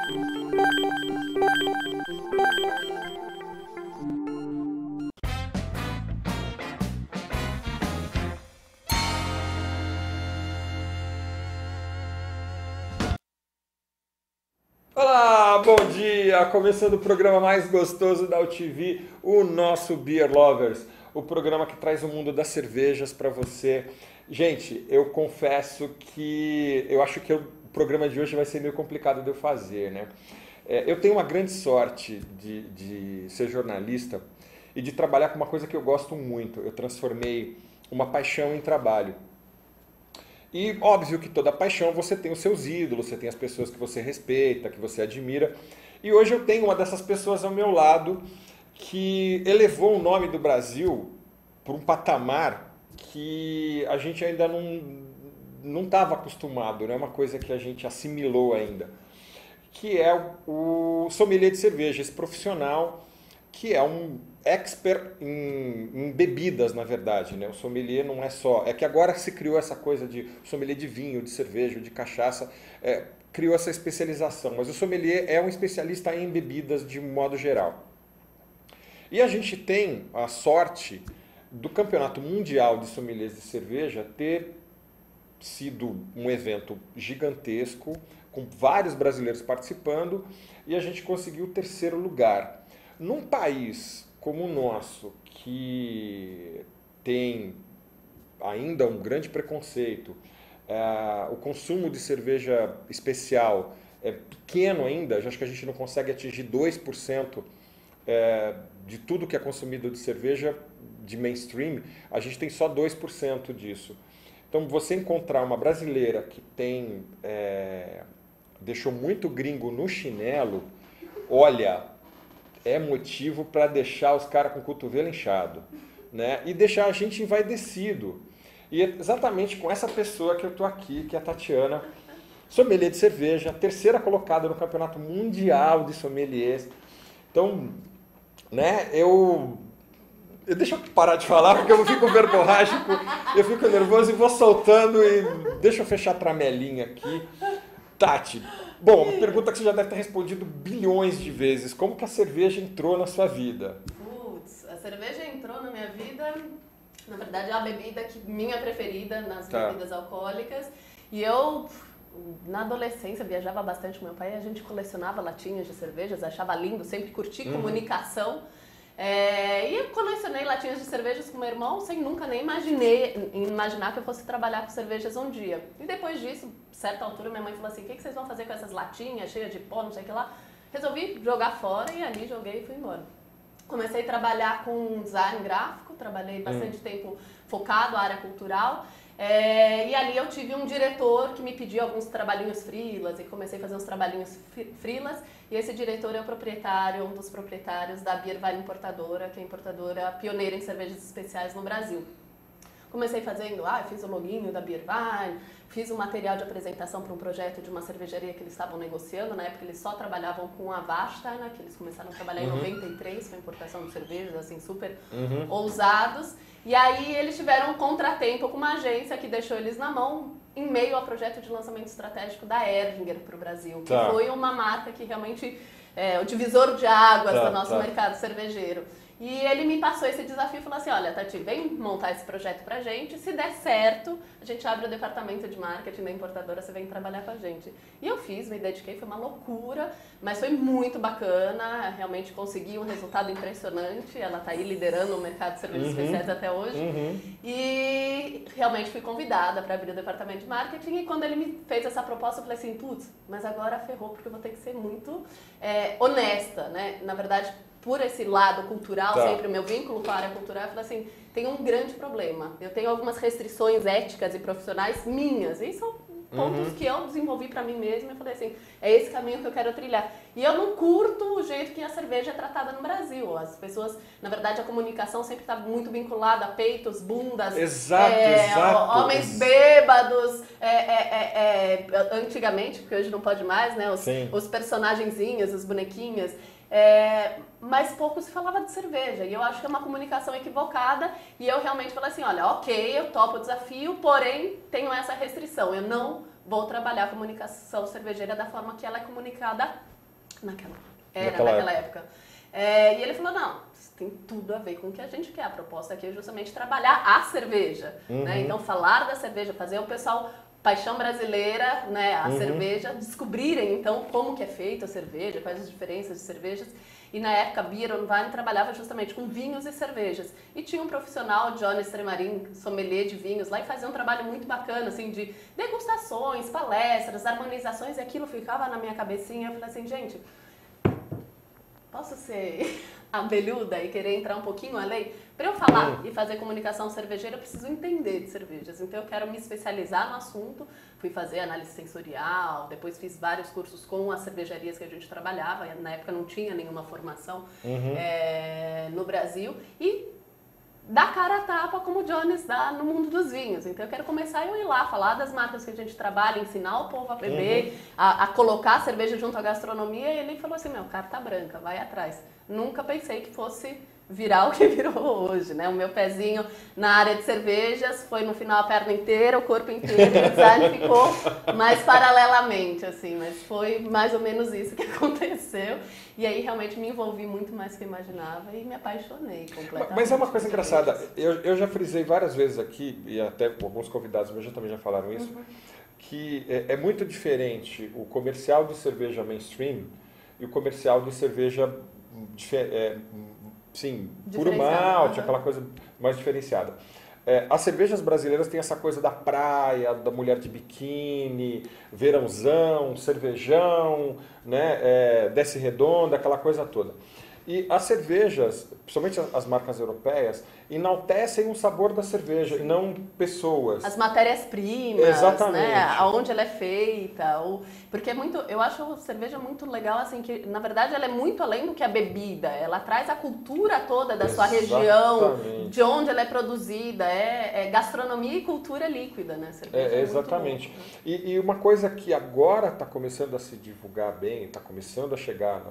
Olá, bom dia! Começando o programa mais gostoso da UTV, o nosso Beer Lovers, o programa que traz o mundo das cervejas para você. Gente, eu confesso que eu acho que o programa de hoje vai ser meio complicado de eu fazer, né? Eu tenho uma grande sorte de ser jornalista e de trabalhar com uma coisa que eu gosto muito. Eu transformei uma paixão em trabalho. E óbvio que toda paixão você tem os seus ídolos, você tem as pessoas que você respeita, que você admira. E hoje eu tenho uma dessas pessoas ao meu lado que elevou o nome do Brasil para um patamar que a gente ainda não estava acostumado, não é uma coisa que a gente assimilou ainda, que é o sommelier de cerveja, esse profissional que é um expert em bebidas, na verdade, né? O sommelier não é só... É que agora se criou essa coisa de sommelier de vinho, de cerveja, de cachaça, criou essa especialização, mas o sommelier é um especialista em bebidas de modo geral. E a gente tem a sorte do Campeonato Mundial de Sommeliers de Cerveja ter sido um evento gigantesco, com vários brasileiros participando, e a gente conseguiu o terceiro lugar. Num país como o nosso, que tem ainda um grande preconceito, o consumo de cerveja especial é pequeno ainda, acho que a gente não consegue atingir 2% de tudo que é consumido de cerveja de mainstream, a gente tem só 2% disso. Então, você encontrar uma brasileira que deixou muito gringo no chinelo, olha, é motivo para deixar os caras com o cotovelo inchado, né? E deixar a gente envaidecido. E é exatamente com essa pessoa que eu estou aqui, que é a Tatiana, sommelier de cerveja, terceira colocada no Campeonato Mundial de Sommeliers. Então, né, deixa eu parar de falar, porque eu fico verborrágico, eu fico nervoso e vou soltando e deixa eu fechar a tramelinha aqui. Tati, bom, uma pergunta que você já deve ter respondido bilhões de vezes. Como que a cerveja entrou na sua vida? Putz, a cerveja entrou na minha vida, na verdade é a bebida minha preferida nas bebidas alcoólicas. E eu, na adolescência, viajava bastante com meu pai, a gente colecionava latinhas de cervejas, achava lindo, sempre curti comunicação. E eu colecionei latinhas de cervejas com meu irmão sem nunca nem imaginar que eu fosse trabalhar com cervejas um dia. E depois disso, certa altura, minha mãe falou assim, o que vocês vão fazer com essas latinhas cheias de pó, não sei o que lá? Resolvi jogar fora e ali joguei e fui embora. Comecei a trabalhar com design gráfico, trabalhei bastante tempo focado na área cultural. E ali eu tive um diretor que me pediu alguns trabalhinhos freelas e comecei a fazer uns trabalhinhos freelas. E esse diretor é um dos proprietários da Beer Vine Importadora, que é a importadora pioneira em cervejas especiais no Brasil. Comecei fazendo, fiz o loginho da Beer Vine, fiz um material de apresentação para um projeto de uma cervejaria que eles estavam negociando. Na época eles só trabalhavam com a Vashta, que eles começaram a trabalhar em 93 com a importação de cervejas, assim, super ousados. E aí eles tiveram um contratempo com uma agência que deixou eles na mão em meio ao projeto de lançamento estratégico da Erdinger para o Brasil, que foi uma marca que realmente é o divisor de águas do nosso mercado cervejeiro. E ele me passou esse desafio e falou assim, olha, Tati, vem montar esse projeto pra gente, se der certo, a gente abre o departamento de marketing da importadora, você vem trabalhar com a gente. E eu fiz, me dediquei, foi uma loucura, mas foi muito bacana, realmente consegui um resultado impressionante, ela tá aí liderando o mercado de cervejas especiais até hoje. E realmente fui convidada para abrir o departamento de marketing e quando ele me fez essa proposta, eu falei assim, putz, mas agora ferrou, porque eu vou ter que ser muito honesta, né? Na verdade, por esse lado cultural, sempre o meu vínculo com a área cultural, eu falei assim, tem um grande problema. Eu tenho algumas restrições éticas e profissionais minhas, e são pontos que eu desenvolvi para mim mesma. Eu falei assim, é esse caminho que eu quero trilhar. E eu não curto o jeito que a cerveja é tratada no Brasil. As pessoas, na verdade, a comunicação sempre está muito vinculada a peitos, bundas, exato. Homens bêbados, antigamente, porque hoje não pode mais, né? Os personagenzinhos, os bonequinhos. Mas pouco se falava de cerveja e eu acho que é uma comunicação equivocada e eu realmente falei assim, olha, ok, eu topo o desafio, porém tenho essa restrição, eu não vou trabalhar a comunicação cervejeira da forma que ela é comunicada Naquela época. E ele falou, não, isso tem tudo a ver com o que a gente quer. A proposta aqui é justamente trabalhar a cerveja. Né? Então, falar da cerveja, fazer o pessoal... Paixão brasileira, né, a cerveja, descobrirem então como que é feita a cerveja, quais as diferenças de cervejas. E na época a Beer on Wine trabalhava justamente com vinhos e cervejas. E tinha um profissional, Johnny Stremarin, sommelier de vinhos, lá e fazia um trabalho muito bacana, assim, de degustações, palestras, harmonizações, e aquilo ficava na minha cabecinha. Eu falei assim, gente, posso ser abelhuda e querer entrar um pouquinho além? Para eu falar e fazer comunicação cervejeira, eu preciso entender de cervejas. Então, eu quero me especializar no assunto. Fui fazer análise sensorial, depois fiz vários cursos com as cervejarias que a gente trabalhava. Na época, não tinha nenhuma formação no Brasil. E dar cara a tapa, como o Jones dá no mundo dos vinhos. Então, eu quero começar a ir lá, falar das marcas que a gente trabalha, ensinar o povo a beber, a colocar a cerveja junto à gastronomia. E ele falou assim, carta branca, vai atrás. Nunca pensei que fosse virar o que virou hoje, né? O meu pezinho na área de cervejas foi no final a perna inteira, o corpo inteiro, o design ficou mais paralelamente, assim, mas foi mais ou menos isso que aconteceu. E aí realmente me envolvi muito mais do que eu imaginava e me apaixonei completamente. Mas é uma coisa engraçada, eu já frisei várias vezes aqui, e até alguns convidados meus também já falaram isso, que é muito diferente o comercial de cerveja mainstream e o comercial de cerveja sim, puro malte, aquela coisa mais diferenciada. As cervejas brasileiras têm essa coisa da praia, da mulher de biquíni, verãozão, cervejão, né, desce redonda, aquela coisa toda. E as cervejas, principalmente as marcas europeias, enaltecem o sabor da cerveja e não pessoas. As matérias-primas, né? Aonde ela é feita. Porque eu acho a cerveja muito legal, assim, que na verdade ela é muito além do que a bebida. Ela traz a cultura toda da sua região, de onde ela é produzida. É gastronomia e cultura líquida, né? Cerveja exatamente. E uma coisa que agora está começando a se divulgar bem, está começando a chegar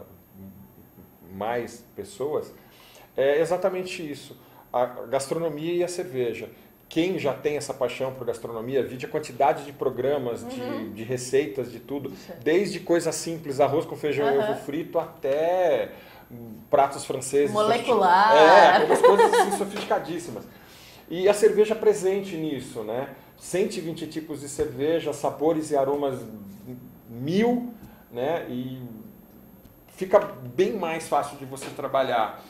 mais pessoas, é exatamente isso, a gastronomia e a cerveja. Quem já tem essa paixão por gastronomia, vide a quantidade de programas, de receitas, de tudo, desde coisas simples, arroz com feijão e ovo frito, até pratos franceses. Molecular. Algumas coisas assim sofisticadíssimas. E a cerveja presente nisso, né? 120 tipos de cerveja, sabores e aromas 1000, né? E fica bem mais fácil de você trabalhar.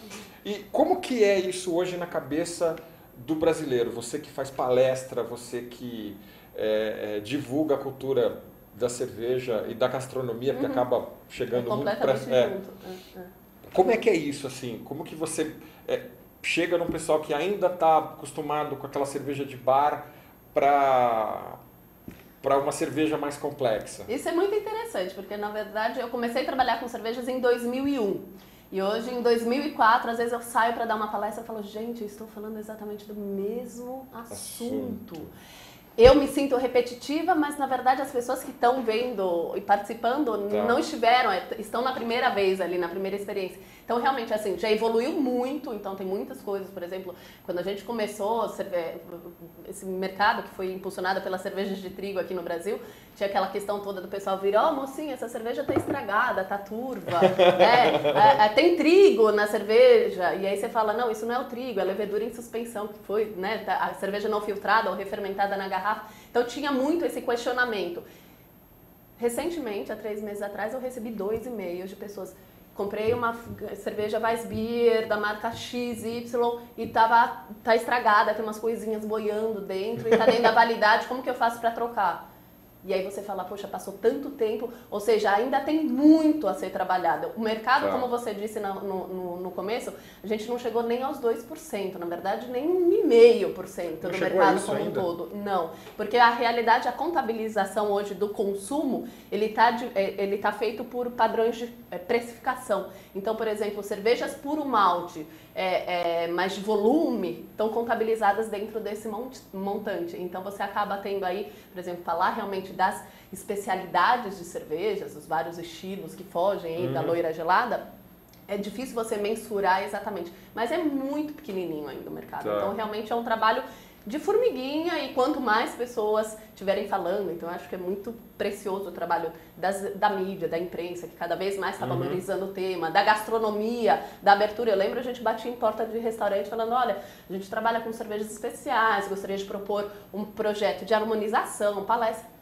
E como que é isso hoje na cabeça do brasileiro? Você que faz palestra, você que divulga a cultura da cerveja e da gastronomia, porque acaba chegando muito pra... Como é que é isso, assim? Como que você chega num pessoal que ainda está acostumado com aquela cerveja de bar para uma cerveja mais complexa? Isso é muito interessante, porque na verdade eu comecei a trabalhar com cervejas em 2001. E hoje, em 2004, às vezes eu saio para dar uma palestra e falo, gente, eu estou falando exatamente do mesmo assunto. Eu me sinto repetitiva, mas na verdade as pessoas que estão vendo e participando não estiveram, estão na primeira vez ali, na primeira experiência. Então realmente assim, já evoluiu muito, então tem muitas coisas, por exemplo, quando a gente começou esse mercado que foi impulsionado pelas cervejas de trigo aqui no Brasil, tinha aquela questão toda do pessoal vir, mocinha, essa cerveja tá estragada, tá turva, né? Tem trigo na cerveja, e aí você fala, não, isso não é o trigo, é a levedura em suspensão, que foi, né, a cerveja não filtrada ou refermentada na garrafa. Então tinha muito esse questionamento. Recentemente, há 3 meses atrás, eu recebi 2 e-mails de pessoas. Comprei uma cerveja Weissbier da marca XY e tá estragada, tem umas coisinhas boiando dentro e tá dentro da validade, como que eu faço para trocar? E aí você fala, poxa, passou tanto tempo, ou seja, ainda tem muito a ser trabalhado. O mercado, como você disse no começo, a gente não chegou nem aos 2%, na verdade nem 1,5% do mercado como um todo. Não, porque a realidade, a contabilização hoje do consumo, ele tá feito por padrões de precificação. Então, por exemplo, cervejas puro malte, mais de volume, estão contabilizadas dentro desse montante. Então você acaba tendo aí, por exemplo, falar realmente das especialidades de cervejas, os vários estilos que fogem aí da loira gelada, é difícil você mensurar exatamente, mas é muito pequenininho ainda o mercado. Então realmente é um trabalho de formiguinha, e quanto mais pessoas estiverem falando, então eu acho que é muito precioso o trabalho da mídia, da imprensa, que cada vez mais está valorizando o tema, da gastronomia, da abertura. Eu lembro, a gente batia em porta de restaurante falando, olha, a gente trabalha com cervejas especiais, gostaria de propor um projeto de harmonização, palestra.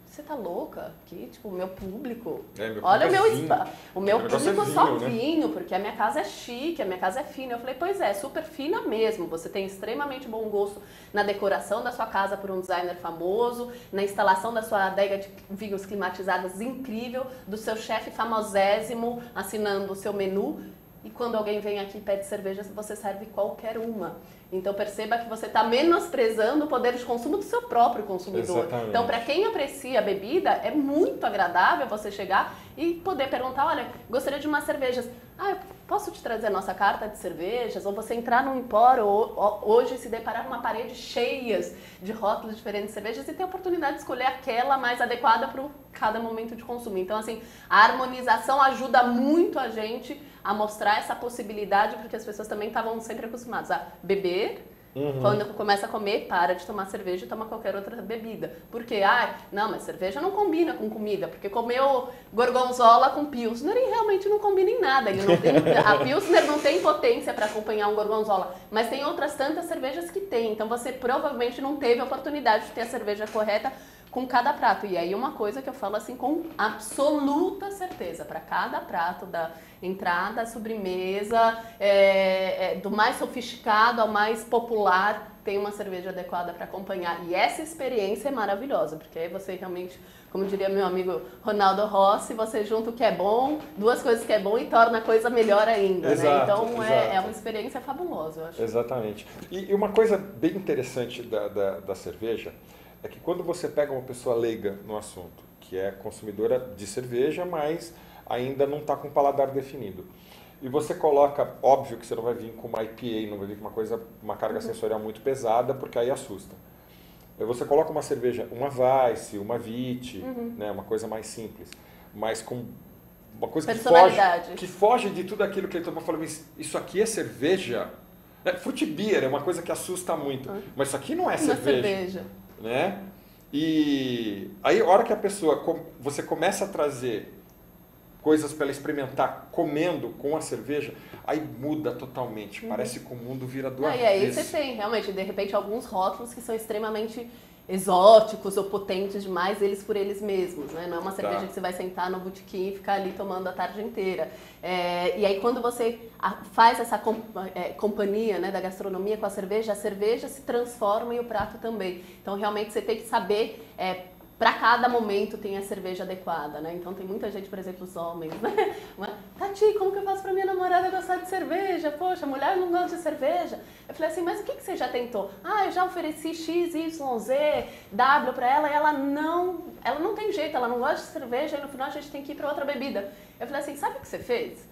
Você tá louca? Que, tipo, o meu público... olha o meu spa. O meu público só vinho, porque a minha casa é chique, a minha casa é fina. Eu falei, pois é, super fina mesmo. Você tem extremamente bom gosto na decoração da sua casa por um designer famoso, na instalação da sua adega de vinhos climatizadas incrível, do seu chefe famosésimo assinando o seu menu. E quando alguém vem aqui e pede cerveja, você serve qualquer uma. Então perceba que você está menosprezando o poder de consumo do seu próprio consumidor. Exatamente. Então, para quem aprecia a bebida, é muito agradável você chegar e poder perguntar, olha, gostaria de umas cervejas. Ah, eu posso te trazer a nossa carta de cervejas? Ou você entrar num empório hoje e se deparar com uma parede cheias de rótulos de diferentes cervejas e ter a oportunidade de escolher aquela mais adequada para cada momento de consumo. Então, assim, a harmonização ajuda muito a gente a mostrar essa possibilidade, porque as pessoas também estavam sempre acostumadas a beber. Quando começa a comer, para de tomar cerveja e toma qualquer outra bebida. Porque, não, mas cerveja não combina com comida, porque comeu gorgonzola com pilsner e realmente não combina em nada. Ele não tem, a pilsner não tem potência para acompanhar um gorgonzola, mas tem outras tantas cervejas que tem. Então você provavelmente não teve a oportunidade de ter a cerveja correta com cada prato. E aí uma coisa que eu falo assim com absoluta certeza, para cada prato, da entrada, sobremesa, do mais sofisticado ao mais popular, tem uma cerveja adequada para acompanhar. E essa experiência é maravilhosa, porque aí você realmente, como diria meu amigo Ronaldo Rossi, você junta o que é bom, duas coisas que é bom e torna a coisa melhor ainda. Exato, né? Então exato. É uma experiência fabulosa, eu acho. Exatamente. E uma coisa bem interessante da cerveja é que quando você pega uma pessoa leiga no assunto, que é consumidora de cerveja, mas ainda não está com o paladar definido, e você coloca, óbvio que você não vai vir com uma IPA, não vai vir com uma carga sensorial muito pesada, porque aí assusta. Você coloca uma cerveja, uma Weiss, uma Vit, né, uma coisa mais simples, mas com uma coisa que foge de tudo aquilo que ele tomou, falando, isso aqui é cerveja? Fruit beer é uma coisa que assusta muito, mas isso aqui não é cerveja. Né? E aí a hora que você começa a trazer coisas para ela experimentar comendo com a cerveja, aí muda totalmente, parece que o mundo vira do avesso. E aí você tem realmente, de repente, alguns rótulos que são extremamente exóticos ou potentes demais, eles por eles mesmos, né? Não é uma cerveja que você vai sentar no botequim e ficar ali tomando a tarde inteira. E aí quando você faz essa companhia, né, da gastronomia com a cerveja se transforma e o prato também. Então realmente você tem que saber... para cada momento tem a cerveja adequada, né? Então tem muita gente, por exemplo, os homens, né? Tati, como que eu faço pra minha namorada gostar de cerveja? Poxa, a mulher não gosta de cerveja. Eu falei assim, mas o que você já tentou? Eu já ofereci X, Y, Z, W pra ela e ela não tem jeito, ela não gosta de cerveja e no final a gente tem que ir pra outra bebida. Eu falei assim, sabe o que você fez?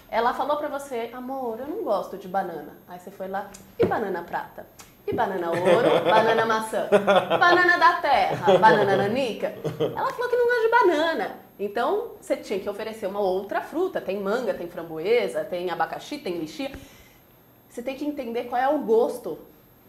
Ela falou pra você, amor, eu não gosto de banana. Aí você foi lá, e banana prata? E banana ouro, banana maçã, banana da terra, banana nanica. Ela falou que não gosta de banana. Então, você tinha que oferecer uma outra fruta. Tem manga, tem framboesa, tem abacaxi, tem lixia. Você tem que entender qual é o gosto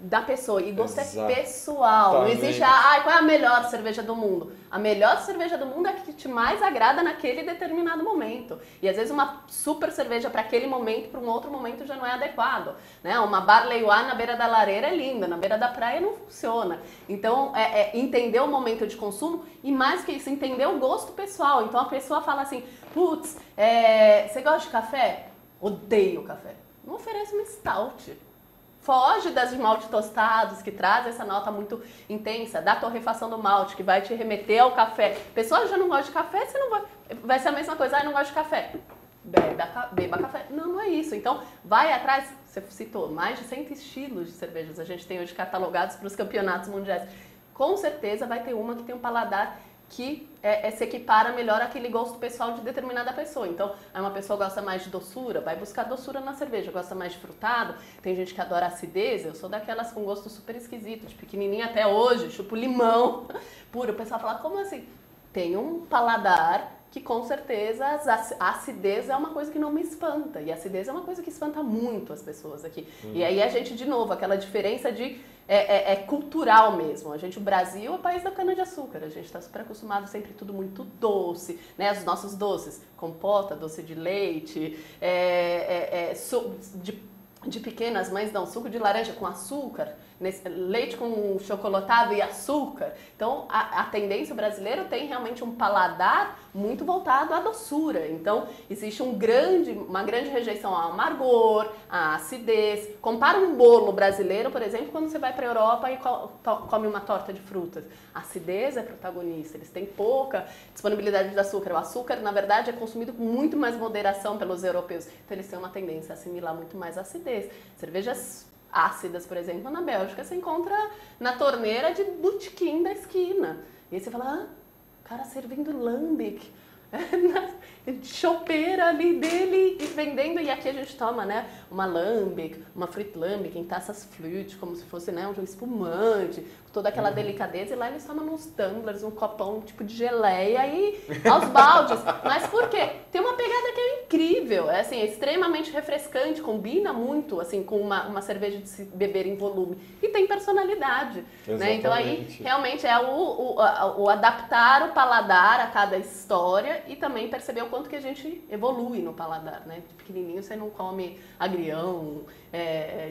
da pessoa. E gosto é pessoal. Não existe, qual é a melhor cerveja do mundo? A melhor cerveja do mundo é a que te mais agrada naquele determinado momento. E às vezes uma super cerveja para aquele momento, para um outro momento já não é adequado. Né? Uma Barley Wine na beira da lareira é linda, na beira da praia não funciona. Então, entender o momento de consumo e mais que isso, entender o gosto pessoal. Então a pessoa fala assim, putz, você gosta de café? Odeio café. Não oferece uma stout. Foge das de malte tostados, que traz essa nota muito intensa, da torrefação do malte, que vai te remeter ao café. Pessoa já não gosta de café, você não vai ser a mesma coisa, não gosta de café. Beba café. Não é isso. Então, vai atrás, você citou, mais de 100 estilos de cervejas a gente tem hoje catalogados para os campeonatos mundiais. Com certeza vai ter uma que tem um paladar que se equipara melhor àquele gosto pessoal de determinada pessoa. Então, aí uma pessoa gosta mais de doçura, vai buscar doçura na cerveja, gosta mais de frutado, tem gente que adora acidez, eu sou daquelas com gosto super esquisito, de pequenininha até hoje, chupo limão puro. O pessoal fala, como assim? Tem um paladar que com certeza a acidez é uma coisa que não me espanta, e a acidez é uma coisa que espanta muito as pessoas aqui. E aí a gente, de novo, aquela diferença de é cultural mesmo. O Brasil é o país da cana-de-açúcar. A gente está super acostumado sempre tudo muito doce, né? Os nossos doces, compota, doce de leite, de pequenas mães dão suco de laranja com açúcar, leite com chocolatado e açúcar. Então, a tendência brasileira tem realmente um paladar muito voltado à doçura. Então, existe uma grande rejeição ao amargor, à acidez. Compara um bolo brasileiro, por exemplo, quando você vai para a Europa e come uma torta de frutas. A acidez é protagonista, eles têm pouca disponibilidade de açúcar. O açúcar, na verdade, é consumido com muito mais moderação pelos europeus. Então, eles têm uma tendência a assimilar muito mais a acidez. Cervejas ácidas, por exemplo, na Bélgica, você encontra na torneira de botequim da esquina. E aí você fala, cara servindo lambic, chopeira ali dele e vendendo. E aqui a gente toma, né, uma lambic, uma fruit lambic em taças flute, como se fosse, né, um espumante, com toda aquela delicadeza. E lá eles tomam nos tumblers, um copão tipo de geleia e aos baldes. Mas por quê? Tem uma pegada que é incrível, é assim, é extremamente refrescante, combina muito assim com uma cerveja de se beber em volume e tem personalidade, né? Então aí realmente é o adaptar o paladar a cada história e também perceber o quanto que a gente evolui no paladar, né? De pequenininho você não come agrião,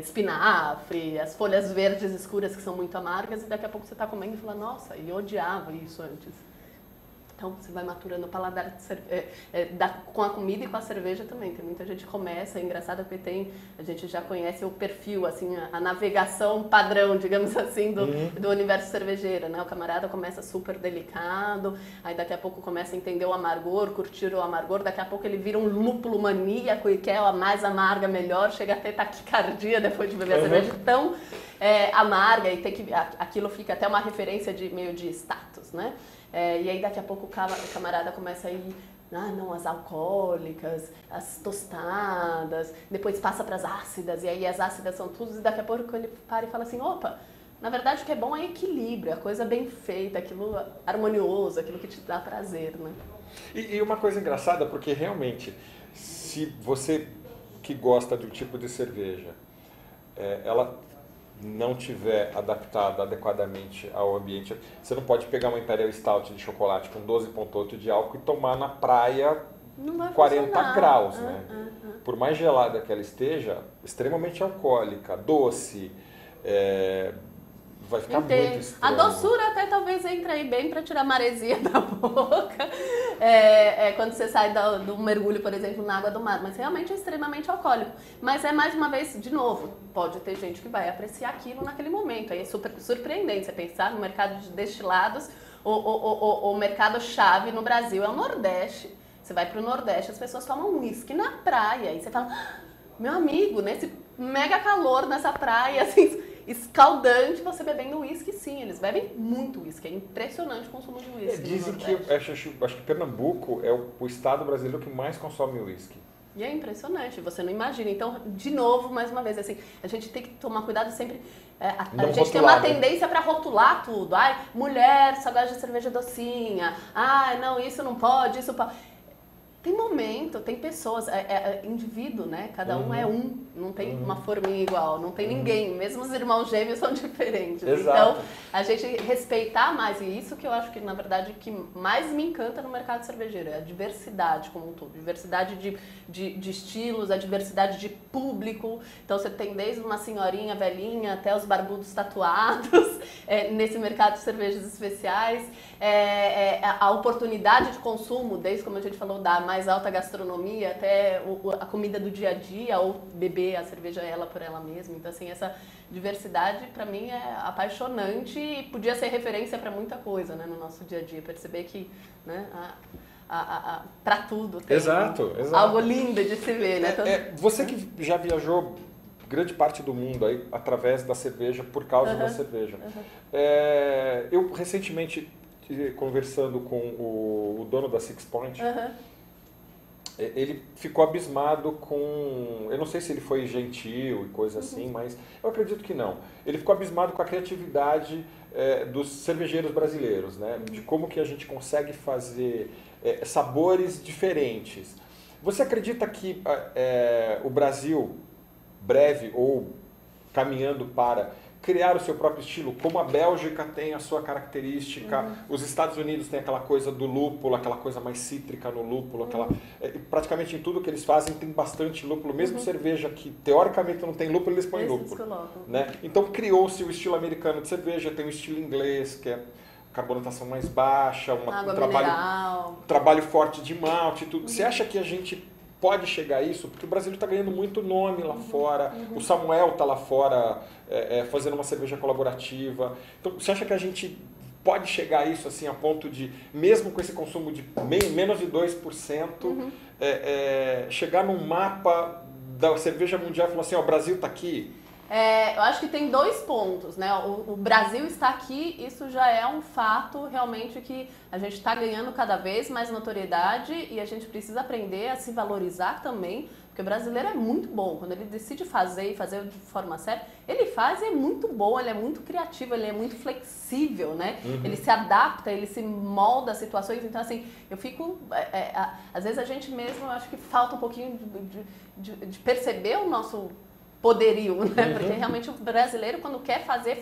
espinafre, as folhas verdes escuras que são muito amargas e daqui a pouco você está comendo e fala, nossa, eu odiava isso antes. Então, você vai maturando o paladar com a comida e com a cerveja também. Tem muita gente que começa, é engraçado porque a gente já conhece o perfil, assim, a navegação padrão, digamos assim, do universo cervejeiro, né? O camarada começa super delicado, aí daqui a pouco começa a entender o amargor, curtir o amargor, daqui a pouco ele vira um lúpulo maníaco e quer a mais amarga melhor, chega a ter taquicardia depois de beber a cerveja tão amarga e aquilo fica até uma referência meio de status, né? E aí daqui a pouco o camarada começa a ir, as alcoólicas, as tostadas, depois passa para as ácidas, e aí as ácidas são tudo, e daqui a pouco ele para e fala assim, opa, na verdade o que é bom é equilíbrio, a coisa bem feita, aquilo harmonioso, aquilo que te dá prazer, né? E uma coisa engraçada, porque realmente, se você que gosta de um tipo de cerveja, ela não tiver adaptada adequadamente ao ambiente, você não pode pegar uma Imperial Stout de chocolate com 12,8 de álcool e tomar na praia 40 graus, né? Por mais gelada que ela esteja, extremamente alcoólica, doce, vai ficar muito estranho. A doçura até talvez entre aí bem para tirar a maresia da boca, quando você sai do mergulho, por exemplo, na água do mar, mas realmente é extremamente alcoólico. Mas mais uma vez, de novo, pode ter gente que vai apreciar aquilo naquele momento, aí é super surpreendente você pensar no mercado de destilados, o mercado-chave no Brasil é o Nordeste. Você vai para o Nordeste, as pessoas tomam uísque na praia, e você fala, meu amigo, nesse mega calor nessa praia, assim, escaldante, você bebendo uísque, sim, eles bebem muito uísque, é impressionante o consumo de uísque. Dizem que, acho que Pernambuco é o estado brasileiro que mais consome uísque. E é impressionante, você não imagina. Então, de novo, mais uma vez, assim, a gente tem que tomar cuidado sempre. A gente tem uma tendência para rotular tudo. Ai, mulher só gosta de cerveja docinha. Ai, não, isso não pode, isso pode. Tem momento, tem pessoas, indivíduo, né? Cada um é um, não tem uma forminha igual, não tem ninguém, mesmo os irmãos gêmeos são diferentes. Exato. Então, a gente respeitar mais, e isso que eu acho que, na verdade, que mais me encanta no mercado cervejeiro, é a diversidade como um todo, diversidade de estilos, a diversidade de público. Então, você tem desde uma senhorinha velhinha até os barbudos tatuados nesse mercado de cervejas especiais, a oportunidade de consumo, desde como a gente falou, da mais alta gastronomia até a comida do dia a dia ou beber a cerveja ela por ela mesma. Então, assim, essa diversidade para mim é apaixonante e podia ser referência para muita coisa, né, no nosso dia a dia. Perceber que, né, para tudo tem exato. algo lindo de se ver, né? Você que já viajou grande parte do mundo aí através da cerveja, por causa da cerveja. Eu recentemente, conversando com o dono da Six Point, ele ficou abismado com... Eu não sei se ele foi gentil e coisa assim, mas eu acredito que não. Ele ficou abismado com a criatividade dos cervejeiros brasileiros, né? De como que a gente consegue fazer sabores diferentes. Você acredita que o Brasil, breve ou caminhando para criar o seu próprio estilo, como a Bélgica tem a sua característica, os Estados Unidos tem aquela coisa do lúpulo, aquela coisa mais cítrica no lúpulo, praticamente em tudo que eles fazem tem bastante lúpulo, mesmo cerveja que teoricamente não tem lúpulo, eles põem lúpulo. Né? Então criou-se o estilo americano de cerveja, tem o estilo inglês, que é carbonatação mais baixa, trabalho forte de malte, tudo. Você acha que a gente pode chegar a isso? Porque o Brasil está ganhando muito nome lá fora, o Samuel está lá fora fazendo uma cerveja colaborativa. Então, você acha que a gente pode chegar a isso assim, a ponto de, mesmo com esse consumo de menos de 2%, chegar num mapa da cerveja mundial e falar assim, ó, o Brasil está aqui? Eu acho que tem 2 pontos, né? O Brasil está aqui, isso já é um fato realmente que a gente está ganhando cada vez mais notoriedade e a gente precisa aprender a se valorizar também, porque o brasileiro é muito bom. Quando ele decide fazer e fazer de forma séria, ele faz e é muito bom, ele é muito criativo, ele é muito flexível, né? Ele se adapta, ele se molda às situações. Então, assim, eu fico... às vezes a gente mesmo, eu acho que falta um pouquinho de perceber o nosso poderio, né? Porque realmente o brasileiro, quando quer fazer,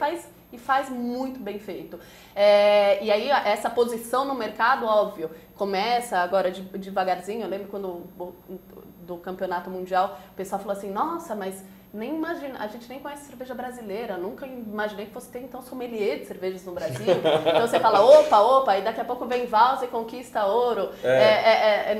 faz muito bem feito. E aí, essa posição no mercado, óbvio, começa agora devagarzinho. Eu lembro quando do campeonato mundial, o pessoal falou assim, nossa, mas nem imagina, a gente nem conhece cerveja brasileira, nunca imaginei que fosse ter então sommelier de cervejas no Brasil. Então você fala, opa, e daqui a pouco vem Vals e conquista ouro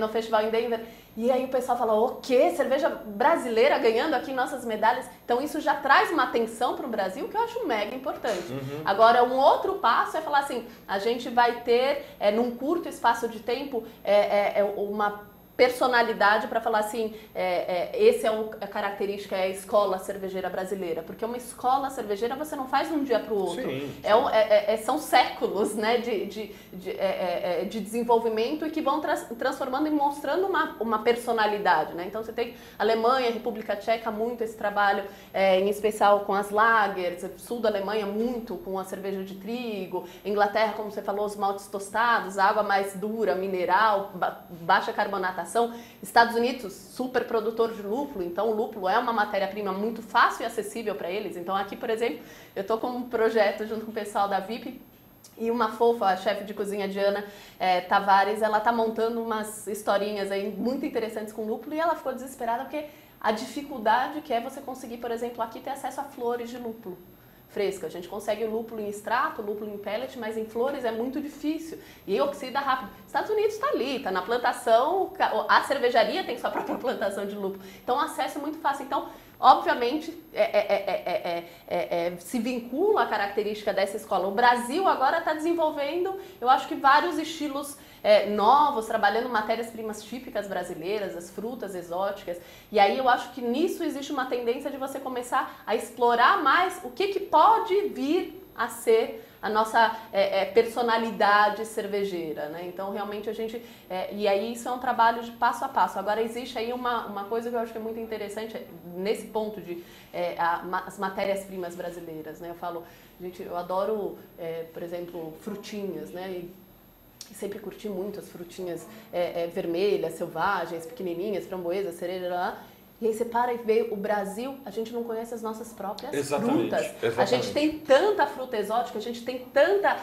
no festival em Denver. E aí o pessoal fala, o quê? Cerveja brasileira ganhando aqui nossas medalhas? Então isso já traz uma atenção para o Brasil que eu acho mega importante. Agora, um outro passo é falar assim, a gente vai ter, num curto espaço de tempo, uma personalidade para falar assim, essa é a característica, é a escola cervejeira brasileira, porque uma escola cervejeira você não faz de um dia para o outro. Sim. São séculos, né, de desenvolvimento e que vão transformando e mostrando uma personalidade, né? Então você tem Alemanha, República Tcheca, muito esse trabalho, em especial com as lagers, sul da Alemanha muito com a cerveja de trigo, Inglaterra, como você falou, os maltes tostados, água mais dura, mineral, baixa carbonatação. Estados Unidos, super produtor de lúpulo, então o lúpulo é uma matéria-prima muito fácil e acessível para eles. Então aqui, por exemplo, eu estou com um projeto junto com o pessoal da VIP e uma fofa, a chefe de cozinha Diana Tavares, ela está montando umas historinhas aí muito interessantes com lúpulo e ela ficou desesperada porque a dificuldade que é você conseguir, por exemplo, aqui ter acesso a flores de lúpulo fresca. A gente consegue o lúpulo em extrato, o lúpulo em pellet, mas em flores é muito difícil. E oxida rápido. Estados Unidos está ali, está na plantação, a cervejaria tem sua própria plantação de lúpulo. Então o acesso é muito fácil. Então, obviamente, se vincula a característica dessa escola. O Brasil agora está desenvolvendo, eu acho que vários estilos novos, trabalhando matérias-primas típicas brasileiras, as frutas exóticas. E aí eu acho que nisso existe uma tendência de você começar a explorar mais o que pode vir a ser a nossa personalidade cervejeira, né? Então, realmente, a gente... e aí, isso é um trabalho de passo a passo. Agora, existe aí uma coisa que eu acho que é muito interessante nesse ponto de as matérias-primas brasileiras, né? Eu falo, gente, eu adoro, por exemplo, frutinhas, né? E sempre curti muito as frutinhas vermelhas, selvagens, pequenininhas, framboesas, cereja, lá. E aí você para e vê o Brasil, a gente não conhece as nossas próprias frutas. Exatamente. A gente tem tanta fruta exótica, a gente tem tanta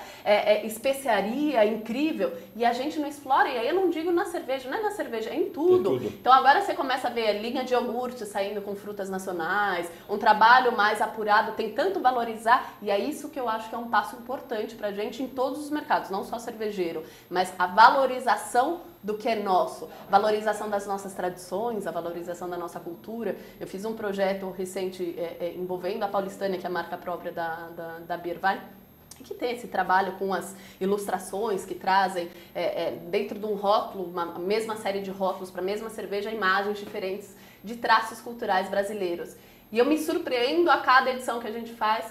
especiaria incrível e a gente não explora. E aí eu não digo na cerveja, não é na cerveja, é em tudo. Então agora você começa a ver a linha de iogurte saindo com frutas nacionais, um trabalho mais apurado, tentando valorizar. E é isso que eu acho que é um passo importante pra gente em todos os mercados, não só cervejeiro, mas a valorização do que é nosso, valorização das nossas tradições, a valorização da nossa cultura. Eu fiz um projeto recente envolvendo a Paulistânia, que é a marca própria da Beer Wine, que tem esse trabalho com as ilustrações que trazem dentro de um rótulo, uma mesma série de rótulos para a mesma cerveja, imagens diferentes de traços culturais brasileiros. E eu me surpreendo a cada edição que a gente faz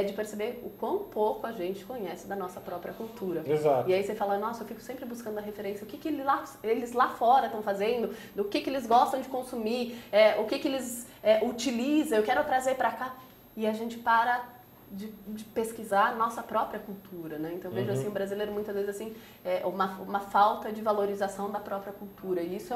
de perceber o quão pouco a gente conhece da nossa própria cultura. Exato. E aí você fala, nossa, eu fico sempre buscando a referência, o que eles lá fora estão fazendo, do que eles gostam de consumir, o que eles utilizam, eu quero trazer para cá. E a gente para de pesquisar a nossa própria cultura, né? Então eu vejo assim, o brasileiro muitas vezes assim, uma falta de valorização da própria cultura. E isso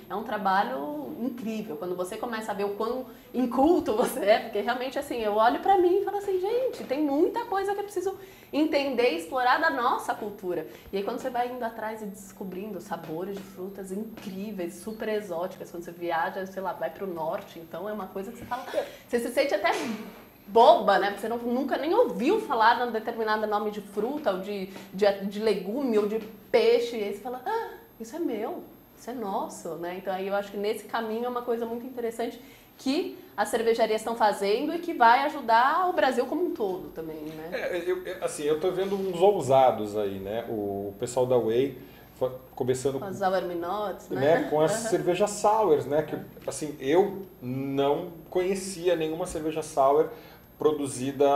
é um trabalho incrível, quando você começa a ver o quão inculto você é, porque realmente assim, eu olho pra mim e falo assim, gente, tem muita coisa que eu preciso entender e explorar da nossa cultura. E aí quando você vai indo atrás e descobrindo sabores de frutas incríveis, super exóticas, quando você viaja, sei lá, vai pro norte, então é uma coisa que você fala, você se sente até boba, né? Porque você nunca nem ouviu falar de um determinado nome de fruta, ou de legume, ou de peixe, e aí você fala, isso é meu, isso é nosso, né? Então aí eu acho que nesse caminho é uma coisa muito interessante que as cervejarias estão fazendo e que vai ajudar o Brasil como um todo também, né? Eu tô vendo uns ousados aí, né? O pessoal da Whey começando com as Sour Minots, né? Com as cervejas sours, né? Que, assim, eu não conhecia nenhuma cerveja sour produzida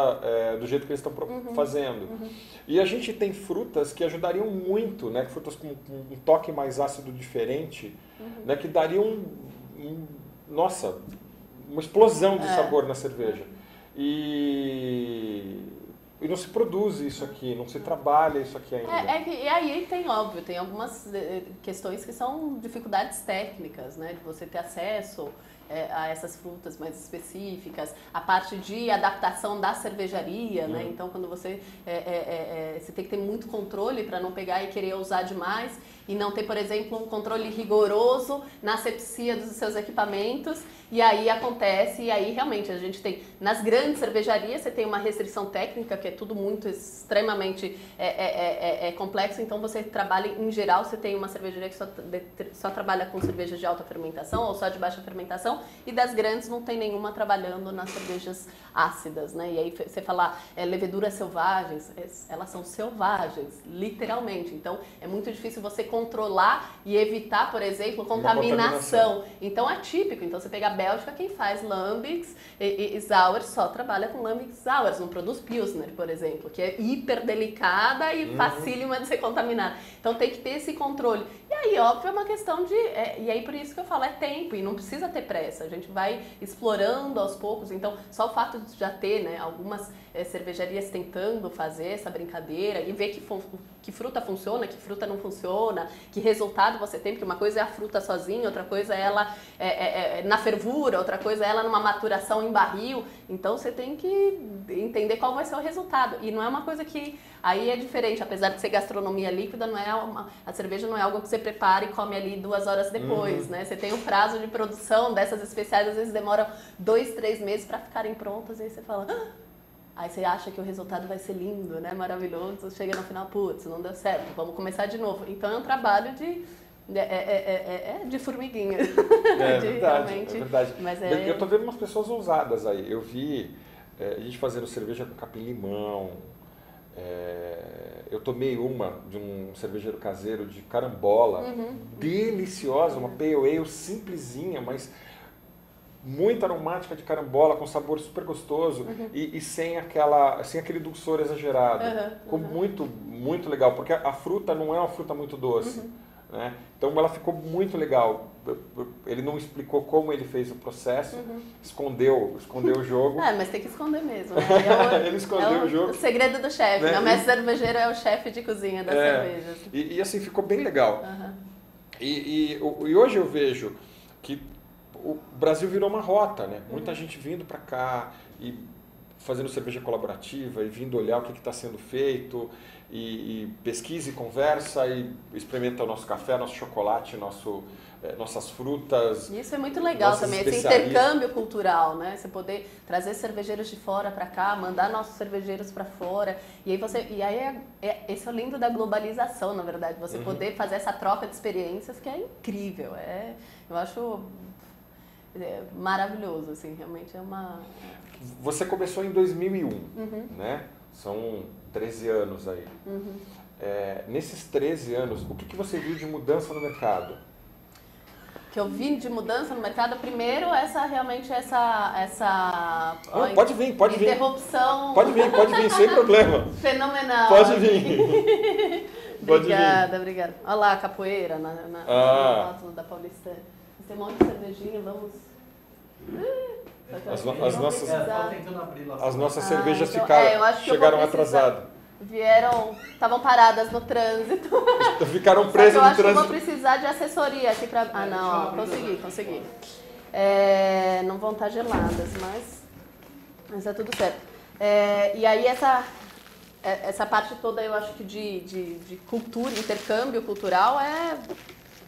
do jeito que eles estão fazendo. E a gente tem frutas que ajudariam muito, né? Frutas com um toque mais ácido diferente, né? Que dariam, nossa, uma explosão de sabor na cerveja. E não se produz isso aqui, não se trabalha isso aqui ainda. E aí tem, óbvio, tem algumas questões que são dificuldades técnicas, né? De você ter acesso a essas frutas mais específicas, a parte de adaptação da cervejaria, né? Então, quando você tem que ter muito controle para não pegar e querer usar demais e não ter, por exemplo, um controle rigoroso na asepsia dos seus equipamentos. E aí acontece, e aí realmente a gente tem, nas grandes cervejarias, você tem uma restrição técnica, que é tudo muito extremamente complexo, então você trabalha, em geral, você tem uma cervejaria que só trabalha com cervejas de alta fermentação ou só de baixa fermentação, e das grandes não tem nenhuma trabalhando nas cervejas ácidas, né? E aí você fala, leveduras selvagens, elas são selvagens, literalmente, então é muito difícil você controlar e evitar, por exemplo, contaminação. Então é típico, então você pega a Bélgica, quem faz lambics e sours só trabalha com lambics sours, não produz pilsner, por exemplo, que é hiper delicada e facílima de ser contaminada. Então tem que ter esse controle. E aí, óbvio, é uma questão de... e aí por isso que eu falo, é tempo, e não precisa ter pressa. A gente vai explorando aos poucos. Então, só o fato de já ter, né, algumas cervejarias tentando fazer essa brincadeira e ver que fruta funciona, que fruta não funciona, que resultado você tem, porque uma coisa é a fruta sozinha, outra coisa é ela na fervura, outra coisa é ela numa maturação em barril. Então você tem que entender qual vai ser o resultado. E não é uma coisa que... Aí é diferente, apesar de ser gastronomia líquida, a cerveja não é algo que você prepara e come ali 2 horas depois, né? Você tem o prazo de produção dessas especiais, às vezes demoram 2, 3 meses para ficarem prontas, e aí você fala... Aí você acha que o resultado vai ser lindo, né? Maravilhoso, chega no final, putz, não deu certo, vamos começar de novo. Então é um trabalho de formiguinha. É verdade. Mas eu tô vendo umas pessoas ousadas aí. Eu vi a gente fazendo cerveja com capim-limão. Eu tomei uma de um cervejeiro caseiro de carambola, deliciosa, uma pale ale simplesinha, mas muito aromática de carambola, com sabor super gostoso e sem aquele dulçor exagerado. Ficou muito, muito legal, porque a fruta não é uma fruta muito doce. Né? Então ela ficou muito legal. Ele não explicou como ele fez o processo, escondeu o jogo. Mas tem que esconder mesmo. Né? Ele escondeu o jogo. O segredo do chefe. Né? O mestre cervejeiro é o chefe de cozinha das cervejas. E assim, ficou bem legal. E hoje eu vejo que o Brasil virou uma rota, né? Muita gente vindo para cá e fazendo cerveja colaborativa e vindo olhar o que está sendo feito e pesquisa e conversa e experimenta o nosso café, nosso chocolate, nossas frutas. Isso é muito legal também, esse intercâmbio cultural, né? Você poder trazer cervejeiros de fora para cá, mandar nossos cervejeiros para fora. Esse é o lindo da globalização, na verdade, você poder fazer essa troca de experiências que é incrível. Eu acho maravilhoso, assim, realmente é uma... Você começou em 2001, né? São 13 anos aí. Nesses 13 anos, o que você viu de mudança no mercado? Que eu vi de mudança no mercado, primeiro pode vir. Interrupção. Pode vir, sem problema. Fenomenal. Pode vir. Obrigada. Olha lá a capoeira na rótula da Paulistana. Tem um monte de cervejinha, vamos... As nossas cervejas chegaram atrasadas. Estavam paradas no trânsito. Ficaram presas no trânsito. Eu vou precisar de assessoria aqui pra... Ah, não, consegui. Não vão estar geladas, mas é tudo certo. E aí essa parte toda, eu acho que de cultura, intercâmbio cultural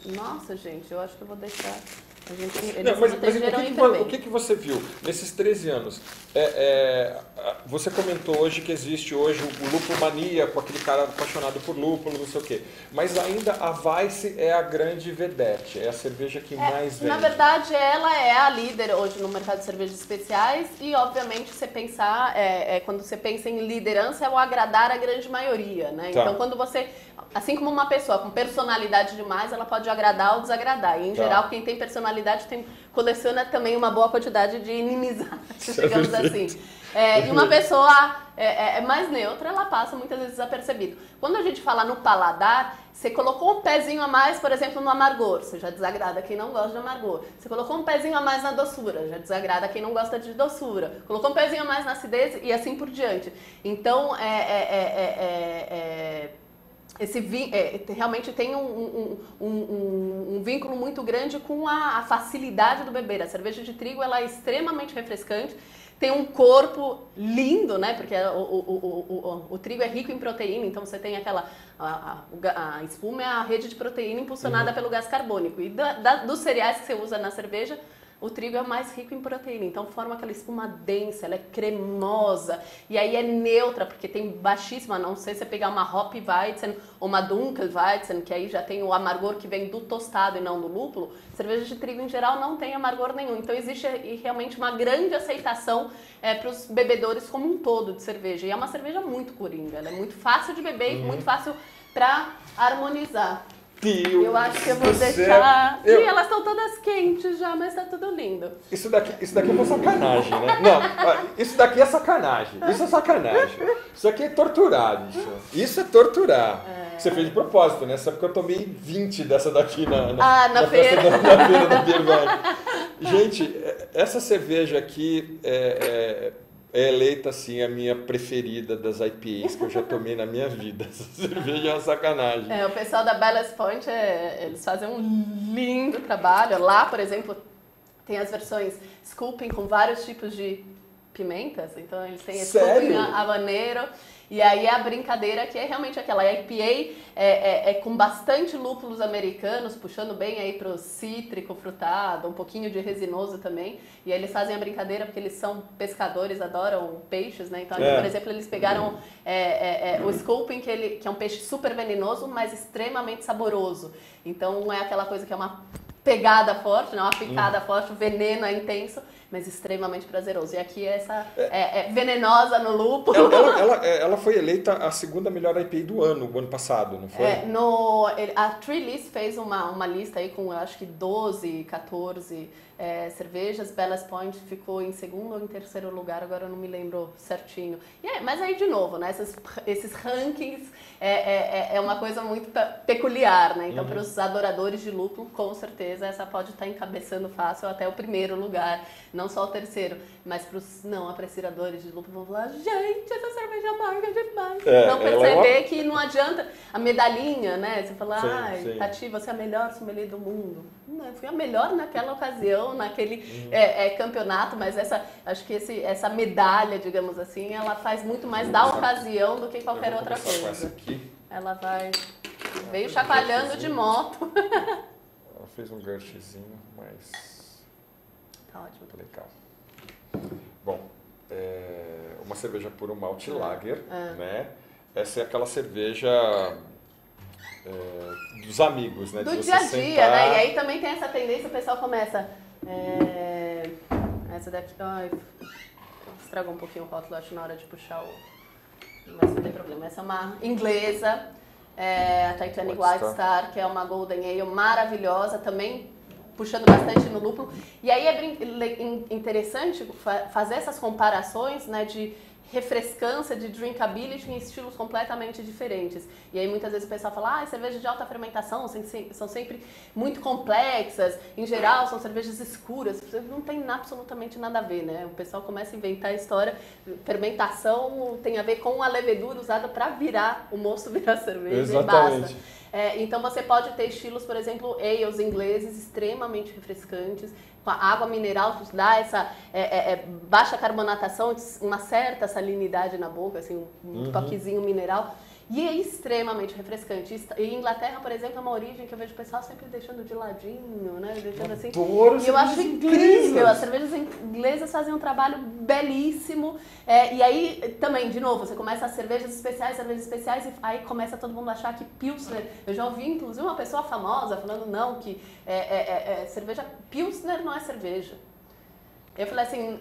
Nossa, gente, eu acho que eu vou deixar... Mas o que você viu nesses 13 anos? Você comentou hoje que existe hoje o lúpulo mania, com aquele cara apaixonado por lúpulo, não sei o quê. Mas ainda a Weiss é a grande vedete, é a cerveja que mais vende. Na verdade, ela é a líder hoje no mercado de cervejas especiais e, obviamente, você pensar, quando você pensa em liderança, é o agradar a grande maioria, né? Tá. Então, quando você... Assim como uma pessoa com personalidade demais, ela pode agradar ou desagradar. E, em geral, quem tem personalidade coleciona também uma boa quantidade de inimizades, digamos assim. E uma pessoa mais neutra, ela passa muitas vezes desapercebido. Quando a gente fala no paladar, você colocou um pezinho a mais, por exemplo, no amargor, você já desagrada quem não gosta de amargor. Você colocou um pezinho a mais na doçura, já desagrada quem não gosta de doçura. Colocou um pezinho a mais na acidez e assim por diante. Então, esse realmente tem um vínculo muito grande com a facilidade do beber. A cerveja de trigo ela é extremamente refrescante, tem um corpo lindo, né? Porque o trigo é rico em proteína, então você tem a espuma é a rede de proteína impulsionada pelo gás carbônico. E dos cereais que você usa na cerveja, o trigo é mais rico em proteína, então forma aquela espuma densa, ela é cremosa e aí é neutra, porque tem baixíssima, a não sei se você pegar uma Hopweizen ou uma Dunkelweizen, que aí já tem o amargor que vem do tostado e não do lúpulo, cerveja de trigo em geral não tem amargor nenhum, então existe realmente uma grande aceitação para os bebedores como um todo de cerveja, e é uma cerveja muito coringa, ela é muito fácil de beber e muito fácil para harmonizar. Eu acho que eu vou deixar... E elas estão todas quentes já, mas tá tudo lindo. Isso daqui é uma sacanagem, né? Não, isso daqui é sacanagem. Isso é sacanagem. Isso aqui é torturar, bicho. Isso é torturar. Você fez de propósito, né? Sabe que eu tomei 20 dessa daqui na feira. Na feira da Beer Valley. Gente, essa cerveja aqui é eleita, assim, a minha preferida das IPAs que eu já tomei na minha vida. Essa cerveja é uma sacanagem. O pessoal da Ballast Point, eles fazem um lindo trabalho. Lá, por exemplo, tem as versões Sculpin com vários tipos de pimentas. Então, eles têm Sculpin habanero. E aí a brincadeira que é realmente aquela IPA com bastante lúpulos americanos, puxando bem aí pro cítrico, frutado, um pouquinho de resinoso também. E aí eles fazem a brincadeira porque eles são pescadores, adoram peixes, né? Então, aqui, por exemplo, eles pegaram o Sculpin, que é um peixe super venenoso, mas extremamente saboroso. Então, não é aquela coisa que é uma pegada forte, né? Uma picada forte, o veneno é intenso, mas extremamente prazeroso. E aqui essa é venenosa no lúpulo. Ela foi eleita a segunda melhor IPA do ano, o ano passado, não foi? A Tree List fez uma lista aí com, acho que 12, 14 cervejas. Ballast Point ficou em segundo ou em terceiro lugar, agora eu não me lembro certinho. Mas aí, de novo, né? Esses rankings é uma coisa muito peculiar, né? Então, para os adoradores de lúpulo, com certeza, essa pode estar encabeçando fácil até o primeiro lugar. Não só o terceiro, mas para os não apreciadores de lúpulo vão falar: gente, essa cerveja amarga demais. Não perceber que não adianta a medalhinha, né? Você fala: sim. Tati, você é a melhor sommelier do mundo. Não, eu fui a melhor naquela ocasião, naquele campeonato, mas acho que essa medalha, digamos assim, ela faz muito mais da ocasião do que qualquer outra coisa. Ela veio chacoalhando de moto. Ela fez um ganchezinho, mas... Tá ótimo. Legal. Bom, uma cerveja puro malte lager, né? Essa é aquela cerveja dos amigos, né? Do dia a dia, né? E aí também tem essa tendência, o pessoal começa... essa daqui... Ai, estragou um pouquinho o rótulo, acho, na hora de puxar mas não tem problema. Essa é uma inglesa, a Titanic White Star, que é uma Golden Ale maravilhosa, também puxando bastante no lúpulo. E aí é interessante fazer essas comparações, né, de refrescância, de drinkability em estilos completamente diferentes. E aí muitas vezes o pessoal fala, cervejas de alta fermentação são sempre muito complexas, em geral são cervejas escuras, não tem absolutamente nada a ver, né? O pessoal começa a inventar a história, fermentação tem a ver com a levedura usada para virar, o moço virar cerveja. Exatamente. E basta. Então você pode ter estilos, por exemplo, ales ingleses extremamente refrescantes, com a água mineral que dá essa baixa carbonatação, uma certa salinidade na boca, assim, um toquezinho mineral. E é extremamente refrescante. E Inglaterra, por exemplo, é uma origem que eu vejo o pessoal sempre deixando de ladinho, né? Deixando assim. E eu acho incrível. As cervejas inglesas fazem um trabalho belíssimo. E aí, também, de novo, você começa as cervejas especiais, e aí começa todo mundo a achar que Pilsner... Eu já ouvi, inclusive, uma pessoa famosa falando, não, que cerveja... Pilsner não é cerveja. Eu falei assim,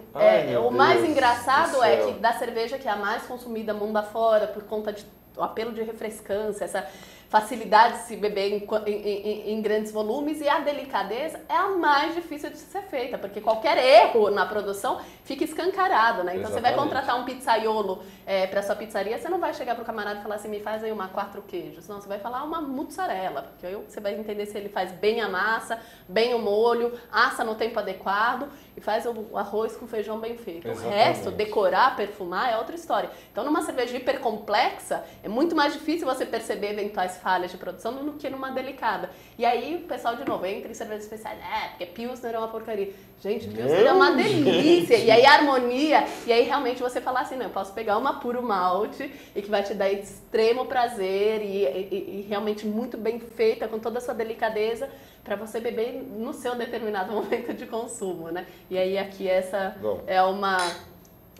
o mais engraçado é que da cerveja que é a mais consumida mundo afora, por conta de o apelo de refrescância, essa facilidade de se beber em grandes volumes, e a delicadeza é a mais difícil de ser feita, porque qualquer erro na produção fica escancarado, né? Então, você vai contratar um pizzaiolo para sua pizzaria, você não vai chegar pro camarada e falar assim, me faz aí uma 4 queijos. Não, você vai falar uma mussarela, porque aí você vai entender se ele faz bem a massa, bem o molho, assa no tempo adequado e faz o arroz com feijão bem feito. Exatamente. O resto, decorar, perfumar, é outra história. Então, numa cerveja hiper complexa, é muito mais difícil você perceber eventuais falhas de produção do que numa delicada. E aí o pessoal, de novo, entra em cervejas especiais, porque Pilsner é uma porcaria. Gente, Pilsner é uma delícia. E aí a harmonia, e aí realmente você falar assim, não, eu posso pegar uma puro malte e que vai te dar extremo prazer e realmente muito bem feita, com toda a sua delicadeza, para você beber no seu determinado momento de consumo, né? E aí aqui essa é uma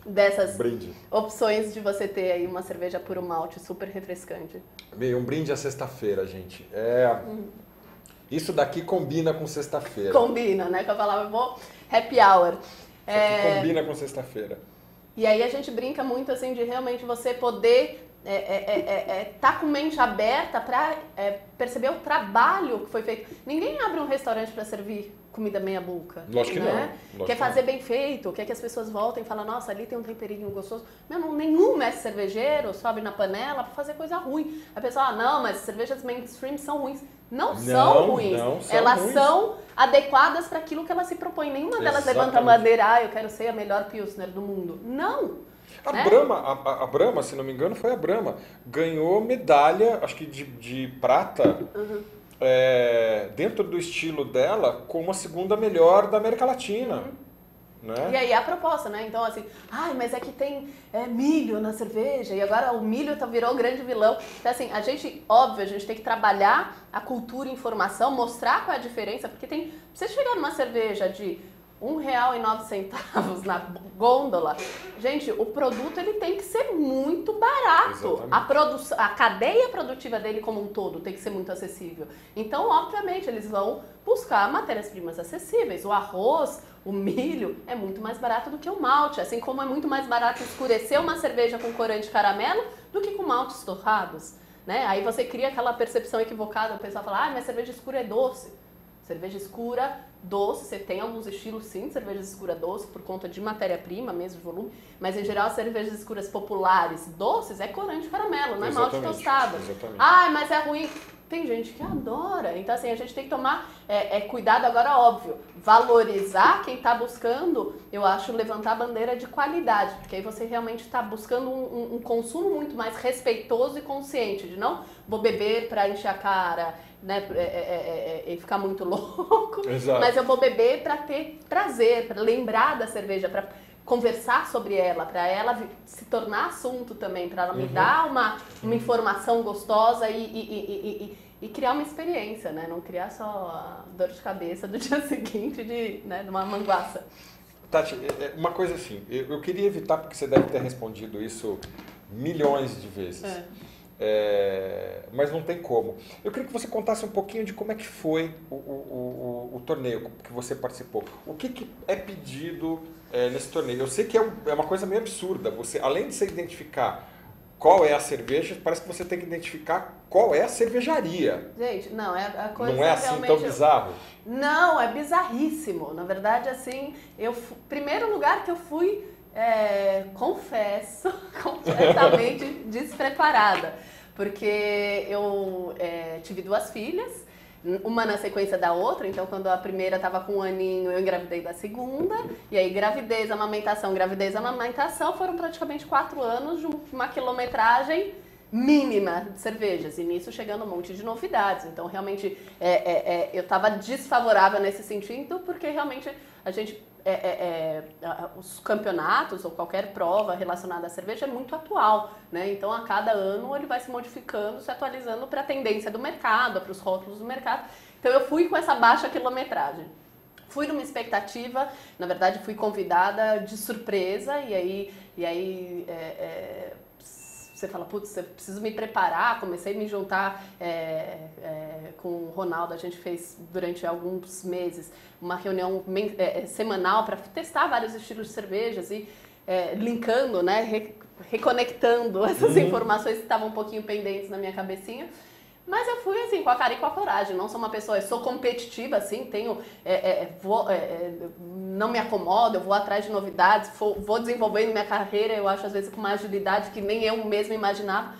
dessas opções de você ter aí uma cerveja puro malte super refrescante. Um brinde à sexta-feira, gente. Isso daqui combina com sexta-feira. Combina, né? Que eu falava, vou happy hour. Isso aqui combina com sexta-feira. E aí a gente brinca muito assim de realmente você poder tá com mente aberta para perceber o trabalho que foi feito. Ninguém abre um restaurante para servir comida meia boca. Lógico que né? não. Quer fazer bem feito, quer que as pessoas voltem e falem, nossa, ali tem um temperinho gostoso. Nenhum mestre cervejeiro sobe na panela para fazer coisa ruim. A pessoa, não, mas cervejas mainstream são ruins. Não são ruins. Elas são adequadas para aquilo que elas se propõem. Nenhuma delas levanta a bandeira, eu quero ser a melhor Pilsner do mundo. Não. A Brahma, se não me engano, foi a Brahma. Ganhou medalha, acho que de prata, dentro do estilo dela, como a segunda melhor da América Latina. Né? E aí a proposta, né? Então, assim, mas é que tem milho na cerveja, e agora o milho virou o grande vilão. Então, assim, a gente tem que trabalhar a cultura e informação, mostrar qual é a diferença, porque você chegar numa cerveja de R$1,09 na gôndola, gente, o produto ele tem que ser muito barato. A cadeia produtiva dele como um todo tem que ser muito acessível. Então, obviamente, eles vão buscar matérias-primas acessíveis. O arroz, o milho é muito mais barato do que o malte, assim como é muito mais barato escurecer uma cerveja com corante caramelo do que com maltes torrados, né? Aí você cria aquela percepção equivocada, o pessoal fala, mas cerveja escura é doce. Cerveja escura, doce, você tem alguns estilos sim, cervejas escuras doce, por conta de matéria-prima, mesmo de volume, mas em geral as cervejas escuras populares, doces, é corante caramelo, não é malte tostado. Mas é ruim. Tem gente que adora. Então, assim, a gente tem que tomar cuidado agora, óbvio. Valorizar quem está buscando, eu acho, levantar a bandeira de qualidade. Porque aí você realmente está buscando um consumo muito mais respeitoso e consciente. De não vou beber para encher a cara, né, e ficar muito louco. Exato. Mas eu vou beber para ter prazer, para lembrar da cerveja, para conversar sobre ela, para ela se tornar assunto também, para ela me dar uma informação gostosa e criar uma experiência, né? Não criar só a dor de cabeça do dia seguinte de uma manguaça. Tati, uma coisa assim, eu queria evitar, porque você deve ter respondido isso milhões de vezes, mas não tem como. Eu queria que você contasse um pouquinho de como é que foi o torneio que você participou. O que é pedido nesse torneio? Eu sei que é uma coisa meio absurda. Você, além de você identificar qual é a cerveja, parece que você tem que identificar qual é a cervejaria. Gente, não, a coisa não é assim realmente tão bizarro? Não, é bizarríssimo. Na verdade, assim, primeiro lugar que eu fui Confesso, completamente despreparada, porque eu tive 2 filhas, uma na sequência da outra, então quando a primeira estava com 1 aninho, eu engravidei da segunda, e aí gravidez, amamentação, foram praticamente 4 anos de uma quilometragem mínima de cervejas, e nisso chegando um monte de novidades. Então realmente eu estava desfavorável nesse sentido, porque realmente a gente os campeonatos ou qualquer prova relacionada à cerveja é muito atual, né? Então a cada ano ele vai se modificando, se atualizando para a tendência do mercado, para os rótulos do mercado. Então eu fui com essa baixa quilometragem. Fui numa expectativa, na verdade fui convidada de surpresa, e aí você fala, putz, eu preciso me preparar. Comecei a me juntar com o Ronaldo, a gente fez durante alguns meses uma reunião semanal para testar vários estilos de cervejas e linkando, né, reconectando essas informações que estavam um pouquinho pendentes na minha cabecinha. Mas eu fui assim, com a cara e com a coragem. Não sou uma pessoa, eu sou competitiva, assim, não me acomodo, eu vou atrás de novidades, vou desenvolvendo minha carreira, eu acho às vezes com uma agilidade que nem eu mesma imaginava.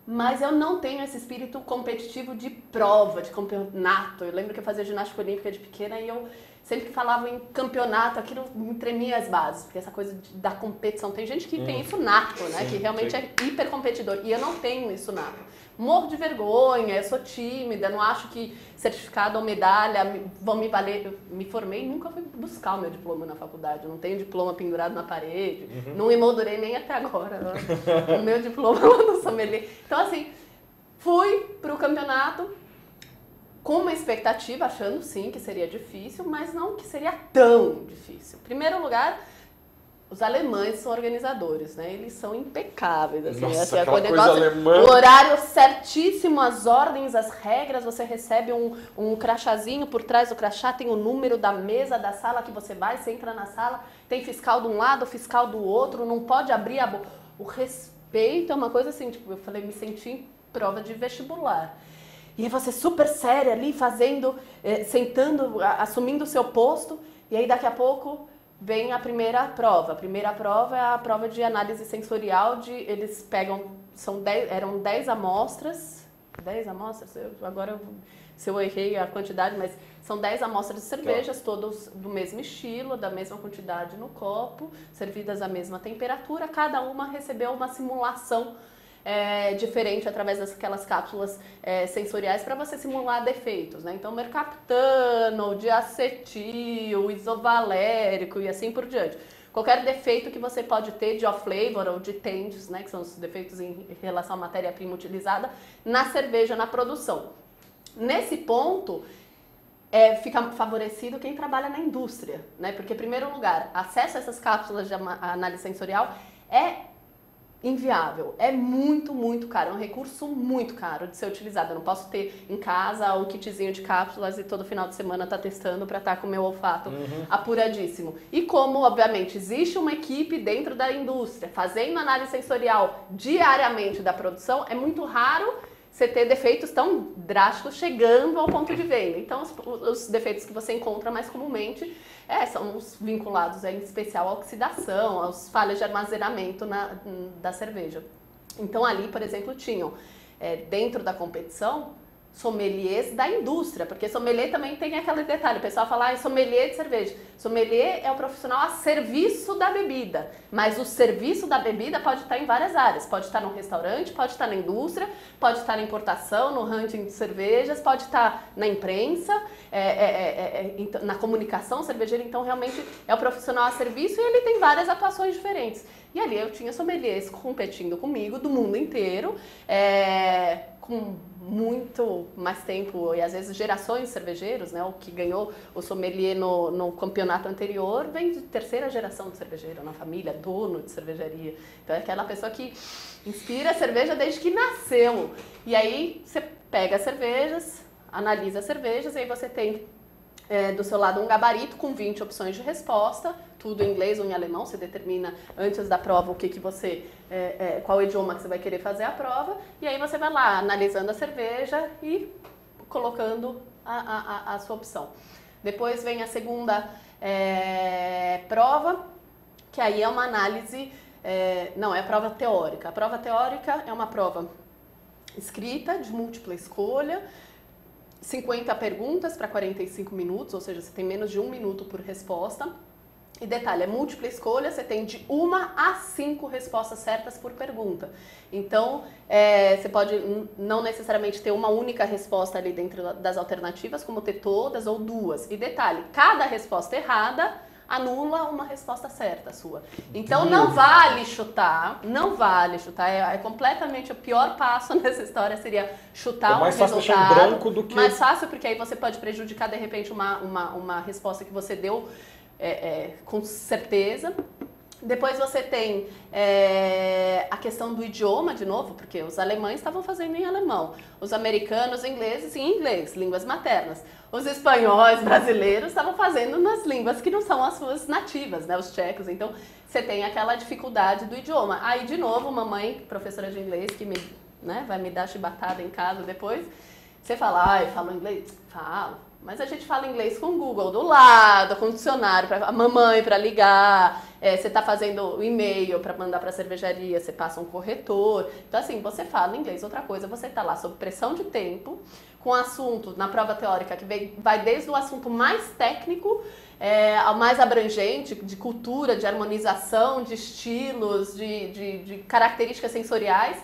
Mas eu não tenho esse espírito competitivo de prova, de campeonato. Eu lembro que eu fazia ginástica olímpica de pequena e eu sempre que falava em campeonato, aquilo me tremia as bases, porque essa coisa da competição, tem gente que tem isso nato, né? Sim, que realmente é hiper competidor, e eu não tenho isso nato. Morro de vergonha, eu sou tímida, não acho que certificado ou medalha vão me valer. Eu me formei e nunca fui buscar o meu diploma na faculdade, eu não tenho diploma pendurado na parede, não emoldurei nem até agora o meu diploma lá no sommelier. Então assim, fui pro campeonato com uma expectativa, achando sim que seria difícil, mas não que seria tão difícil. Em primeiro lugar, os alemães são organizadores, né? Eles são impecáveis, assim. Nossa, aquela coisa alemã. O horário certíssimo, as ordens, as regras, você recebe um crachazinho, por trás do crachá tem o número da mesa, da sala que você vai, você entra na sala, tem fiscal de um lado, fiscal do outro, não pode abrir a boca. O respeito é uma coisa assim, tipo, eu falei, me senti em prova de vestibular. E aí você super séria ali, fazendo, sentando, assumindo o seu posto, e aí daqui a pouco vem a primeira prova. A primeira prova é a prova de análise sensorial, eles pegam, eram 10 amostras, 10 amostras? Se eu errei a quantidade, mas são 10 amostras de cervejas, todas do mesmo estilo, da mesma quantidade no copo, servidas à mesma temperatura, cada uma recebeu uma simulação diferente através daquelas cápsulas sensoriais para você simular defeitos, né? Então, mercaptano, diacetil, isovalérico e assim por diante. Qualquer defeito que você pode ter de off-flavor ou de TENDs, né, que são os defeitos em relação à matéria-prima utilizada na cerveja, na produção. Nesse ponto, fica favorecido quem trabalha na indústria, né? Porque, em primeiro lugar, acesso a essas cápsulas de análise sensorial é inviável, é muito, muito caro, é um recurso muito caro de ser utilizado. Eu não posso ter em casa um kitzinho de cápsulas e todo final de semana estar testando para estar com o meu olfato apuradíssimo. E como, obviamente, existe uma equipe dentro da indústria fazendo análise sensorial diariamente da produção, é muito raro você ter defeitos tão drásticos chegando ao ponto de venda. Então, os defeitos que você encontra mais comumente são os vinculados em especial à oxidação, às falhas de armazenamento da cerveja. Então, ali, por exemplo, tinham, dentro da competição, sommeliers da indústria, porque sommelier também tem aquele detalhe, o pessoal fala, sommelier de cerveja. Sommelier é o profissional a serviço da bebida, mas o serviço da bebida pode estar em várias áreas, pode estar no restaurante, pode estar na indústria, pode estar na importação, no hunting de cervejas, pode estar na imprensa, na comunicação cervejeira, então realmente é o profissional a serviço e ele tem várias atuações diferentes. E ali eu tinha sommeliers competindo comigo do mundo inteiro, com muito mais tempo e às vezes gerações de cervejeiros, né? O que ganhou o sommelier no campeonato anterior vem de terceira geração de cervejeiro na família, dono de cervejaria. Então é aquela pessoa que inspira a cerveja desde que nasceu. E aí você pega as cervejas, analisa as cervejas e aí você tem do seu lado um gabarito com 20 opções de resposta, tudo em inglês ou em alemão, você determina antes da prova o que você, qual idioma que você vai querer fazer a prova, e aí você vai lá analisando a cerveja e colocando a sua opção. Depois vem a segunda prova, que que aí é uma análise, não, é a prova teórica. A prova teórica é uma prova escrita, de múltipla escolha, 50 perguntas para 45 minutos, ou seja, você tem menos de 1 minuto por resposta. E detalhe, é múltipla escolha, você tem de 1 a 5 respostas certas por pergunta. Então, você pode não necessariamente ter uma única resposta ali dentro das alternativas, como ter todas ou 2. E detalhe, cada resposta errada anula uma resposta certa sua. Então, não vale chutar, é completamente o pior passo nessa história, seria chutar um resultado. Mais fácil deixar em branco do que... Mais fácil, porque aí você pode prejudicar, de repente, uma resposta que você deu com certeza. Depois você tem a questão do idioma, de novo, porque os alemães estavam fazendo em alemão, os americanos, ingleses em inglês, línguas maternas. Os espanhóis, brasileiros, estavam fazendo nas línguas que não são as suas nativas, né, os tchecos. Então, você tem aquela dificuldade do idioma. Aí, de novo, mamãe, professora de inglês, que vai me dar chibatada em casa depois, você fala, eu falo inglês? Falo. Mas a gente fala inglês com o Google do lado, com o dicionário, a mamãe para ligar, você está fazendo o e-mail para mandar para a cervejaria, você passa um corretor. Então, assim, você fala inglês. Outra coisa, você está lá sob pressão de tempo, com assunto na prova teórica que vai desde o assunto mais técnico ao mais abrangente, de cultura, de harmonização, de estilos, de características sensoriais,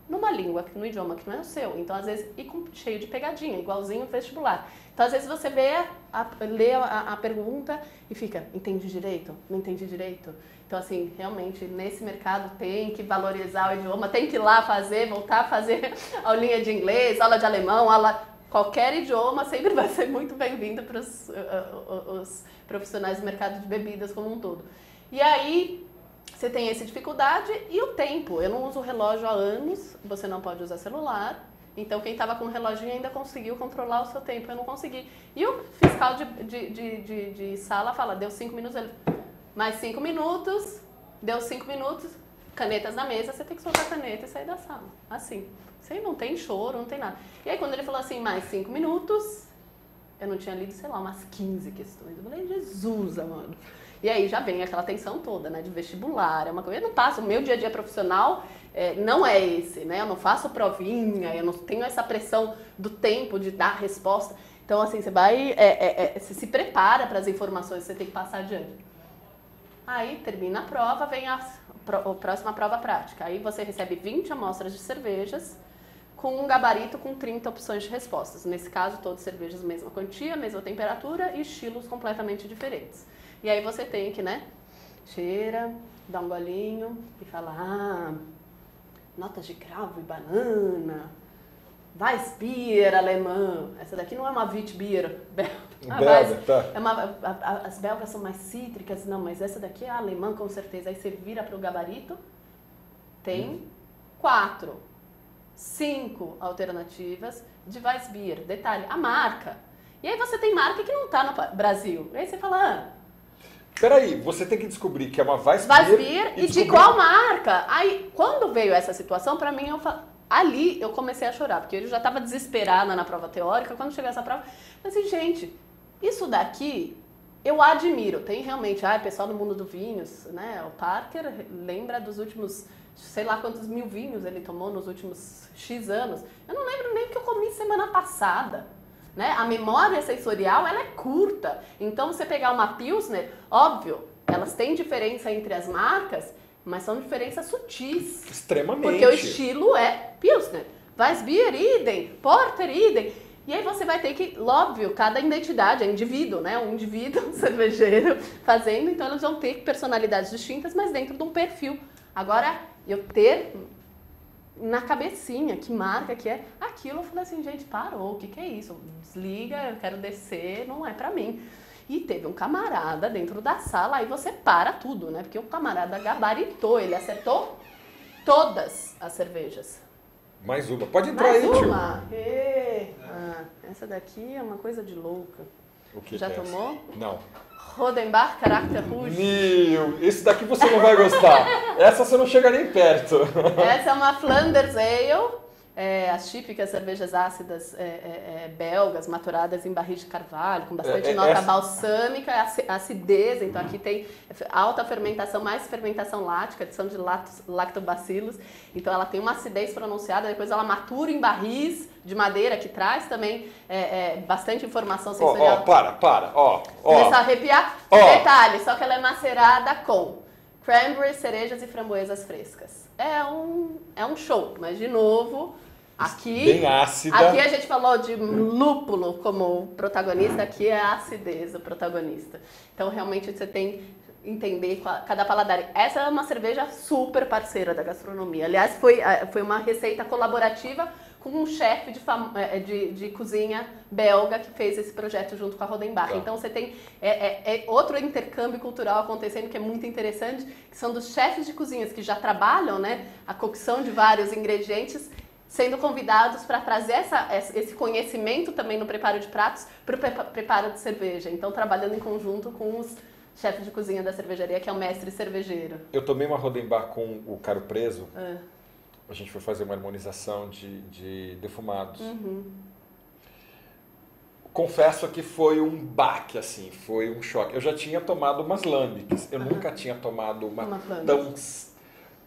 numa língua, no idioma que não é o seu. Então, às vezes, cheio de pegadinha, igualzinho o vestibular. Então, às vezes, você lê a pergunta e fica, entendi direito? Não entendi direito? Então, assim, realmente, nesse mercado tem que valorizar o idioma, tem que ir lá voltar a fazer aulinha de inglês, aula de alemão, qualquer idioma sempre vai ser muito bem-vindo para os profissionais do mercado de bebidas como um todo. E aí, você tem essa dificuldade e o tempo. Eu não uso relógio há anos, você não pode usar celular. Então, quem estava com o reloginho ainda conseguiu controlar o seu tempo, eu não consegui. E o fiscal de sala fala, deu 5 minutos, ele, mais 5 minutos, deu 5 minutos, canetas na mesa, você tem que soltar a caneta e sair da sala. Assim, você não tem choro, não tem nada. E aí, quando ele falou assim, mais 5 minutos, eu não tinha lido, sei lá, umas 15 questões. Eu falei, Jesus, amado. E aí já vem aquela tensão toda, né, de vestibular, é uma coisa, eu não passo, o meu dia a dia profissional não é esse, né, eu não faço provinha, eu não tenho essa pressão do tempo de dar resposta, então assim, você vai, você se prepara para as informações que você tem que passar adiante. Aí termina a prova, vem a próxima prova prática, aí você recebe 20 amostras de cervejas, com um gabarito com 30 opções de respostas, nesse caso todas cervejas mesma quantia, mesma temperatura e estilos completamente diferentes. E aí você tem que, cheira, dá um golinho e fala, notas de cravo e banana, Weissbier alemã. Essa daqui não é uma Witbier belga, tá. As belgas são mais cítricas, não, mas essa daqui é alemã com certeza. Aí você vira para o gabarito, tem 4, 5 alternativas de Weissbier. Detalhe, a marca. E aí você tem marca que não está no Brasil. E aí você fala, peraí, você tem que descobrir que é uma Weissbier e de qual marca? Aí, quando veio essa situação, pra mim, ali eu comecei a chorar, porque eu já estava desesperada na prova teórica. Quando chegou essa prova, eu falei assim, gente, isso daqui eu admiro. Tem realmente, pessoal do mundo do vinhos, né? O Parker lembra dos últimos, sei lá quantos mil vinhos ele tomou nos últimos X anos. Eu não lembro nem o que eu comi semana passada. Né? A memória sensorial, ela é curta. Então, você pegar uma Pilsner, óbvio, elas têm diferença entre as marcas, mas são diferenças sutis. Extremamente. Porque o estilo é Pilsner. Weissbier, idem. Porter, idem. E aí você vai ter que, óbvio, cada identidade é indivíduo, né? Um indivíduo, um cervejeiro fazendo, então eles vão ter personalidades distintas, mas dentro de um perfil. Agora, eu ter na cabecinha, que marca que é aquilo, eu falei assim, gente, parou, o que é isso? Desliga, eu quero descer, não é pra mim. E teve um camarada dentro da sala, aí você para tudo, né? Porque o camarada gabaritou, ele acertou todas as cervejas. Mais uma, pode entrar mais aí, uma. Essa daqui é uma coisa de louca. O que já é tomou? Essa? Não. Rodenbach Charakter Rouge. Esse daqui você não vai gostar. Essa você não chega nem perto. Essa é uma Flanders Ale as típicas cervejas ácidas belgas, maturadas em barris de carvalho, com bastante nota balsâmica, acidez. Então aqui tem alta fermentação, mais fermentação lática, adição de lactobacilos. Então ela tem uma acidez pronunciada, depois ela matura em barris de madeira, que traz também bastante informação sensorial. Começar a arrepiar. Detalhe, só que ela é macerada com cranberry, cerejas e framboesas frescas. É um show, mas de novo, aqui, bem ácida. Aqui a gente falou de lúpulo como protagonista, aqui é a acidez o protagonista. Então realmente você tem que entender cada paladar. Essa é uma cerveja super parceira da gastronomia. Aliás, foi uma receita colaborativa com um chefe de cozinha belga que fez esse projeto junto com a Rodenbach. Tá. Então você tem outro intercâmbio cultural acontecendo que é muito interessante, que são dos chefes de cozinhas que já trabalham, né, a cocção de vários ingredientes, sendo convidados para trazer esse conhecimento também no preparo de pratos para o preparo de cerveja. Então trabalhando em conjunto com os chefes de cozinha da cervejaria, que é o mestre cervejeiro. Eu tomei uma Rodenbach com o Caro Preso. A gente foi fazer uma harmonização de defumados. Confesso que foi um baque, assim, foi um choque. Eu já tinha tomado umas lambics, eu nunca tinha tomado uma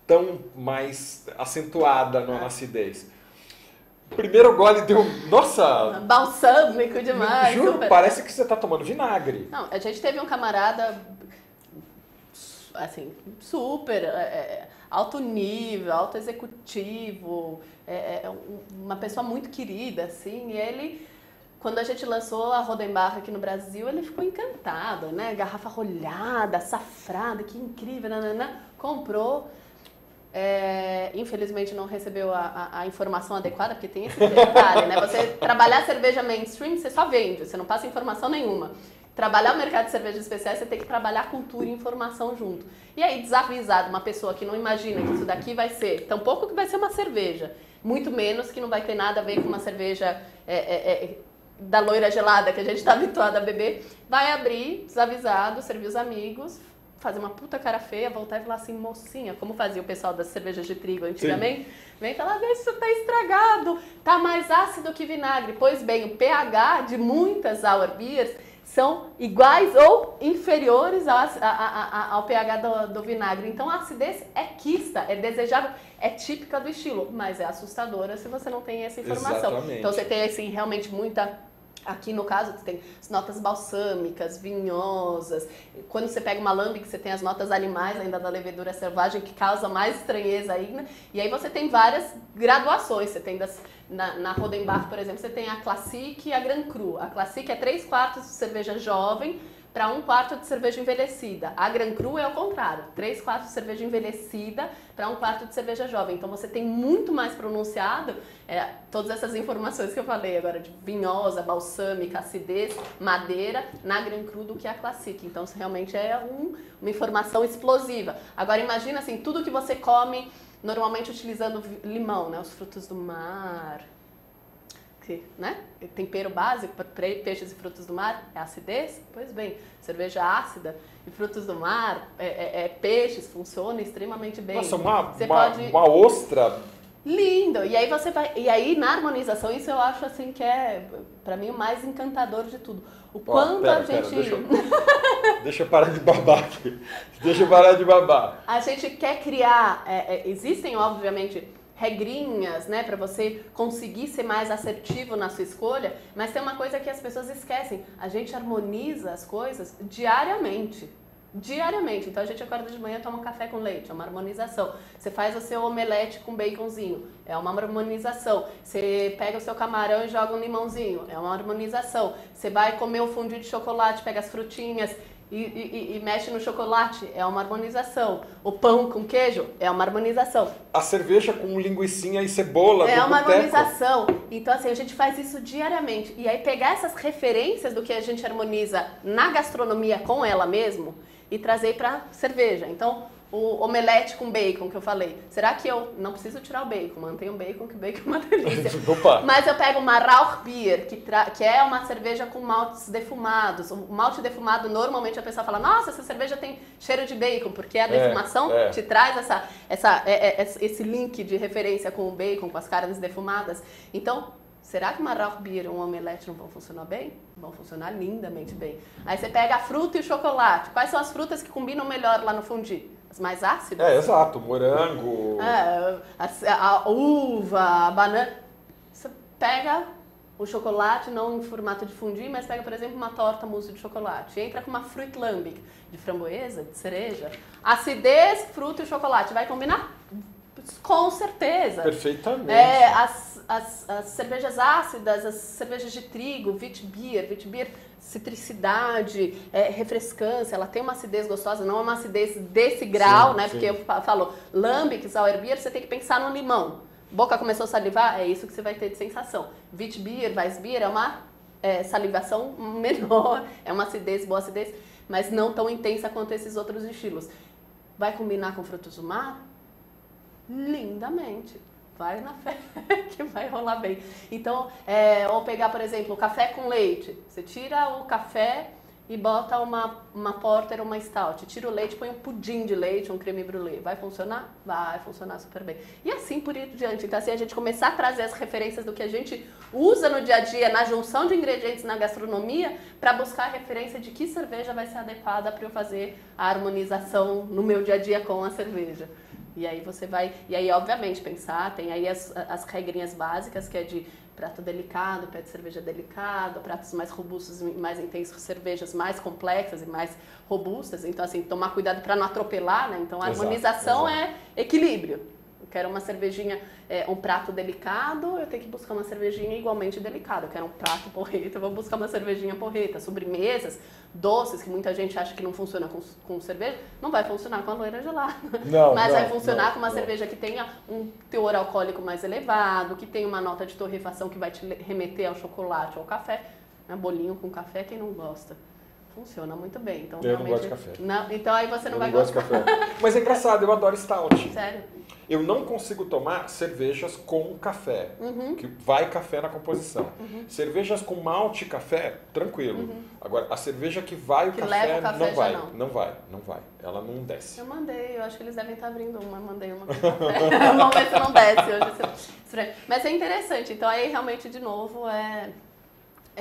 tão mais acentuada na acidez. Primeiro gole deu, nossa... balsâmico demais. Juro, super. Parece que você está tomando vinagre. Não, a gente teve um camarada, assim, super... alto nível, alto executivo, uma pessoa muito querida, assim, e ele, quando a gente lançou a Rodenbach aqui no Brasil, ele ficou encantado, né, garrafa rolhada, açafrada, que incrível, nanana, comprou, infelizmente não recebeu a informação adequada, porque tem esse detalhe, né, você trabalhar cerveja mainstream, você só vende, você não passa informação nenhuma. Trabalhar o mercado de cervejas especiais, você tem que trabalhar cultura e informação junto. E aí, desavisado, uma pessoa que não imagina que isso daqui vai ser, tampouco que vai ser uma cerveja, muito menos que não vai ter nada a ver com uma cerveja da loira gelada que a gente está habituado a beber, vai abrir, desavisado, servir os amigos, fazer uma puta cara feia, voltar e falar assim, mocinha, como fazia o pessoal das cervejas de trigo antigamente, sim, vem falar, vê se isso tá estragado, tá mais ácido que vinagre. Pois bem, o pH de muitas sour beers são iguais ou inferiores ao pH do vinagre. Então a acidez é quista, é desejável, é típica do estilo, mas é assustadora se você não tem essa informação. Exatamente. Então você tem assim, realmente muita... Aqui no caso você tem as notas balsâmicas, vinhosas. Quando você pega uma lambic, você tem as notas animais ainda da levedura selvagem, que causa mais estranheza ainda. E aí você tem várias graduações. Você tem na Rodenbach, por exemplo, você tem a Classic e a Grand Cru. A Classic é 3/4 de cerveja jovem para 1/4 de cerveja envelhecida. A Grand Cru é o contrário, 3/4 de cerveja envelhecida para 1/4 de cerveja jovem. Então você tem muito mais pronunciado todas essas informações que eu falei agora, de vinhosa, balsâmica, acidez, madeira, na Grand Cru do que a Classic. Então isso realmente é uma informação explosiva. Agora imagina assim, tudo que você come normalmente utilizando limão, né? Os frutos do mar... né? Tempero básico para peixes e frutos do mar é acidez? Pois bem, cerveja ácida e frutos do mar, peixes, funciona extremamente bem. Nossa, uma ostra... Lindo! E aí você vai... E aí, na harmonização, isso eu acho assim que é, para mim, o mais encantador de tudo. O quanto a gente... Deixa eu parar de babar aqui. Deixa eu parar de babar. A gente quer criar... existem, obviamente... regrinhas, né, para você conseguir ser mais assertivo na sua escolha, mas tem uma coisa que as pessoas esquecem, a gente harmoniza as coisas diariamente. Diariamente. Então a gente acorda de manhã e toma um café com leite, é uma harmonização. Você faz o seu omelete com baconzinho, é uma harmonização. Você pega o seu camarão e joga um limãozinho, é uma harmonização. Você vai comer o fondue de chocolate, pega as frutinhas e mexe no chocolate, é uma harmonização. O pão com queijo é uma harmonização. A cerveja com linguicinha e cebola é uma harmonização. Então assim, a gente faz isso diariamente. E aí pegar essas referências do que a gente harmoniza na gastronomia com ela mesmo e trazer para cerveja. Então, o omelete com bacon que eu falei. Será que eu não preciso tirar o bacon? Mantenho o bacon, que o bacon é uma delícia. Mas eu pego uma Rauchbier, que é uma cerveja com maltes defumados. O malte defumado, normalmente a pessoa fala, nossa, essa cerveja tem cheiro de bacon, porque a defumação te traz esse link de referência com o bacon, com as carnes defumadas. Então, será que uma Rauchbier e um omelete não vão funcionar bem? Vão funcionar lindamente bem. Aí você pega a fruta e o chocolate. Quais são as frutas que combinam melhor lá no fondue? As mais ácidas? Exato. Morango. A uva, a banana. Você pega o chocolate, não em formato de fondue, mas pega, por exemplo, uma torta mousse de chocolate. Entra com uma Fruit Lambic de framboesa, de cereja. Acidez, fruta e chocolate. Vai combinar? Com certeza. Perfeitamente. As cervejas ácidas, as cervejas de trigo, Witbier, citricidade, refrescância, ela tem uma acidez gostosa, não é uma acidez desse grau, né? Porque eu falo, Lambic, Sauerbier, você tem que pensar no limão. Boca começou a salivar, é isso que você vai ter de sensação. Witbier, Weissbier é uma salivação menor, é uma acidez, boa acidez, mas não tão intensa quanto esses outros estilos. Vai combinar com frutos do mar? Lindamente. Vai na fé que vai rolar bem. Então, ou pegar, por exemplo, o café com leite. Você tira o café e bota uma porter ou uma stout. Tira o leite, põe um pudim de leite, um creme brulee. Vai funcionar? Vai funcionar super bem. E assim por diante. Então, assim, a gente começar a trazer as referências do que a gente usa no dia a dia, na junção de ingredientes na gastronomia, para buscar a referência de que cerveja vai ser adequada para eu fazer a harmonização no meu dia a dia com a cerveja. E aí você vai, obviamente pensar, tem aí as regrinhas básicas, que é de prato delicado, pé de cerveja delicado, pratos mais robustos e mais intensos, cervejas mais complexas e mais robustas. Então, assim, tomar cuidado para não atropelar, né? Então, a harmonização é equilíbrio. Eu quero uma cervejinha, um prato delicado, eu tenho que buscar uma cervejinha igualmente delicada. Eu quero um prato porreta, eu vou buscar uma cervejinha porreta. Sobremesas, doces, que muita gente acha que não funciona com cerveja, não vai funcionar com a loira gelada. Mas vai funcionar com uma cerveja que tenha um teor alcoólico mais elevado, que tenha uma nota de torrefação que vai te remeter ao chocolate ou ao café. Bolinho com café, quem não gosta? Funciona muito bem. Então, eu não gosto de café. Então aí você não vai gostar. Eu não gosto de café. Mas é engraçado, eu adoro stout. Sério? Eu não consigo tomar cervejas com café, que vai café na composição. Cervejas com malte e café, tranquilo. Agora, a cerveja que vai o café, não vai. Não vai. Ela não desce. Eu acho que eles devem estar abrindo uma, mandei uma com café. Vamos ver se não desce hoje. Mas é interessante, então aí realmente, de novo, é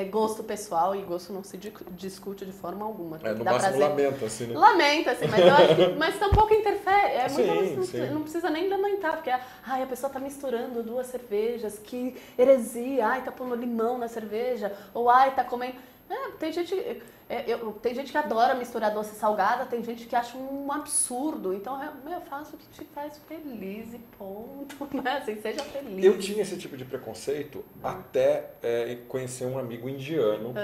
gosto pessoal e gosto não se discute de forma alguma. No máximo lamenta, assim, né? Lamenta, assim, mas eu acho que mas tampouco interfere. Sim. Não precisa nem lamentar, porque a pessoa tá misturando duas cervejas, que heresia, tá pondo limão na cerveja, ou tá comendo... Tem gente que adora misturar doce e salgada, tem gente que acha um absurdo. Então, eu faço o que te faz feliz e ponto, né? Assim, seja feliz. Eu tinha esse tipo de preconceito até conhecer um amigo indiano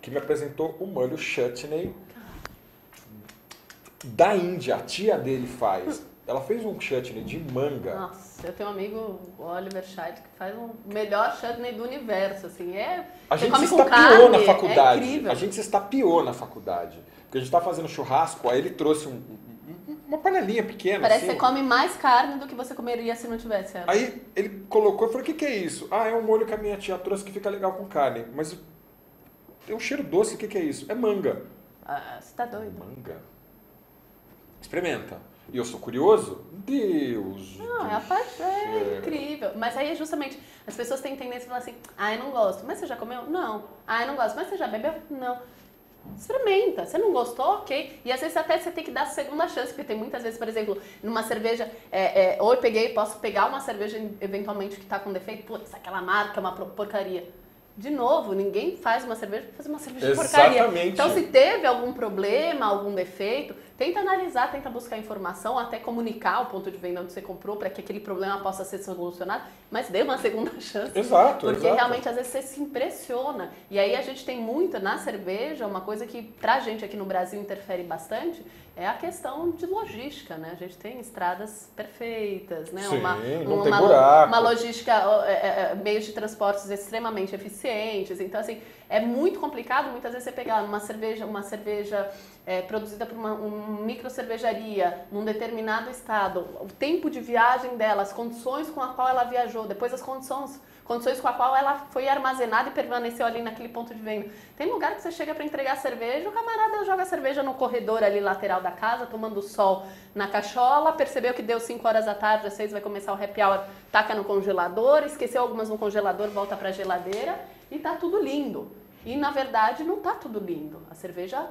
que me apresentou o molho chutney da Índia. A tia dele faz. Ela fez um chutney de manga. Nossa, eu tenho um amigo, o Oliver Scheid, que faz o melhor chutney do universo, assim, A gente se come com estapeou carne, na faculdade. É incrível. A gente se estapeou na faculdade. Porque a gente estava fazendo churrasco, aí ele trouxe uma panelinha pequena. Parece assim, que você come mais carne do que você comeria se não tivesse ela. Aí ele colocou, eu falei, o que é isso? É um molho que a minha tia trouxe que fica legal com carne. Mas tem um cheiro doce, o que é isso? É manga. Você tá doido? Manga. Experimenta. E eu sou curioso? Deus! Não, é incrível. Mas aí é justamente, as pessoas têm tendência a falar assim, eu não gosto. Mas você já comeu? Não. Eu não gosto. Mas você já bebeu? Não. Experimenta. Você não gostou? Ok. E às vezes até você tem que dar a segunda chance, porque tem muitas vezes, por exemplo, numa cerveja, ou eu posso pegar uma cerveja eventualmente que tá com defeito, putz, aquela marca é uma porcaria. De novo, ninguém faz uma cerveja para fazer uma cerveja de porcaria. Então, se teve algum problema, algum defeito, tenta analisar, tenta buscar informação, até comunicar o ponto de venda onde você comprou para que aquele problema possa ser solucionado, mas dê uma segunda chance. Exato. Porque realmente, às vezes, você se impressiona. E aí, a gente tem muito na cerveja, uma coisa que pra gente aqui no Brasil interfere bastante, é a questão de logística, né? A gente tem estradas perfeitas, né? Sim, não tem buraco. Uma logística, meios de transportes extremamente eficientes. Então, assim, É muito complicado, muitas vezes, você pegar uma cerveja produzida por uma micro cervejaria num determinado estado, o tempo de viagem dela, as condições com a qual ela viajou, depois as condições com a qual ela foi armazenada e permaneceu ali naquele ponto de venda. Tem lugar que você chega para entregar cerveja, o camarada joga a cerveja no corredor ali lateral da casa, tomando sol na cachola, percebeu que deu 5 horas da tarde, às 6 vai começar o happy hour, taca no congelador, esqueceu algumas no congelador, volta para a geladeira e tá tudo lindo. E na verdade não tá tudo lindo. A cerveja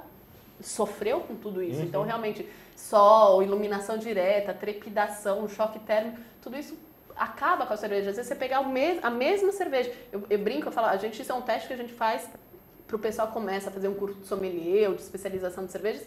sofreu com tudo isso. Então realmente sol, iluminação direta, trepidação, choque térmico, tudo isso acaba com a cerveja. Às vezes você pegar a mesma cerveja. Eu brinco, eu falo, isso é um teste que a gente faz para o pessoal começa a fazer um curso de sommelier ou de especialização de cervejas.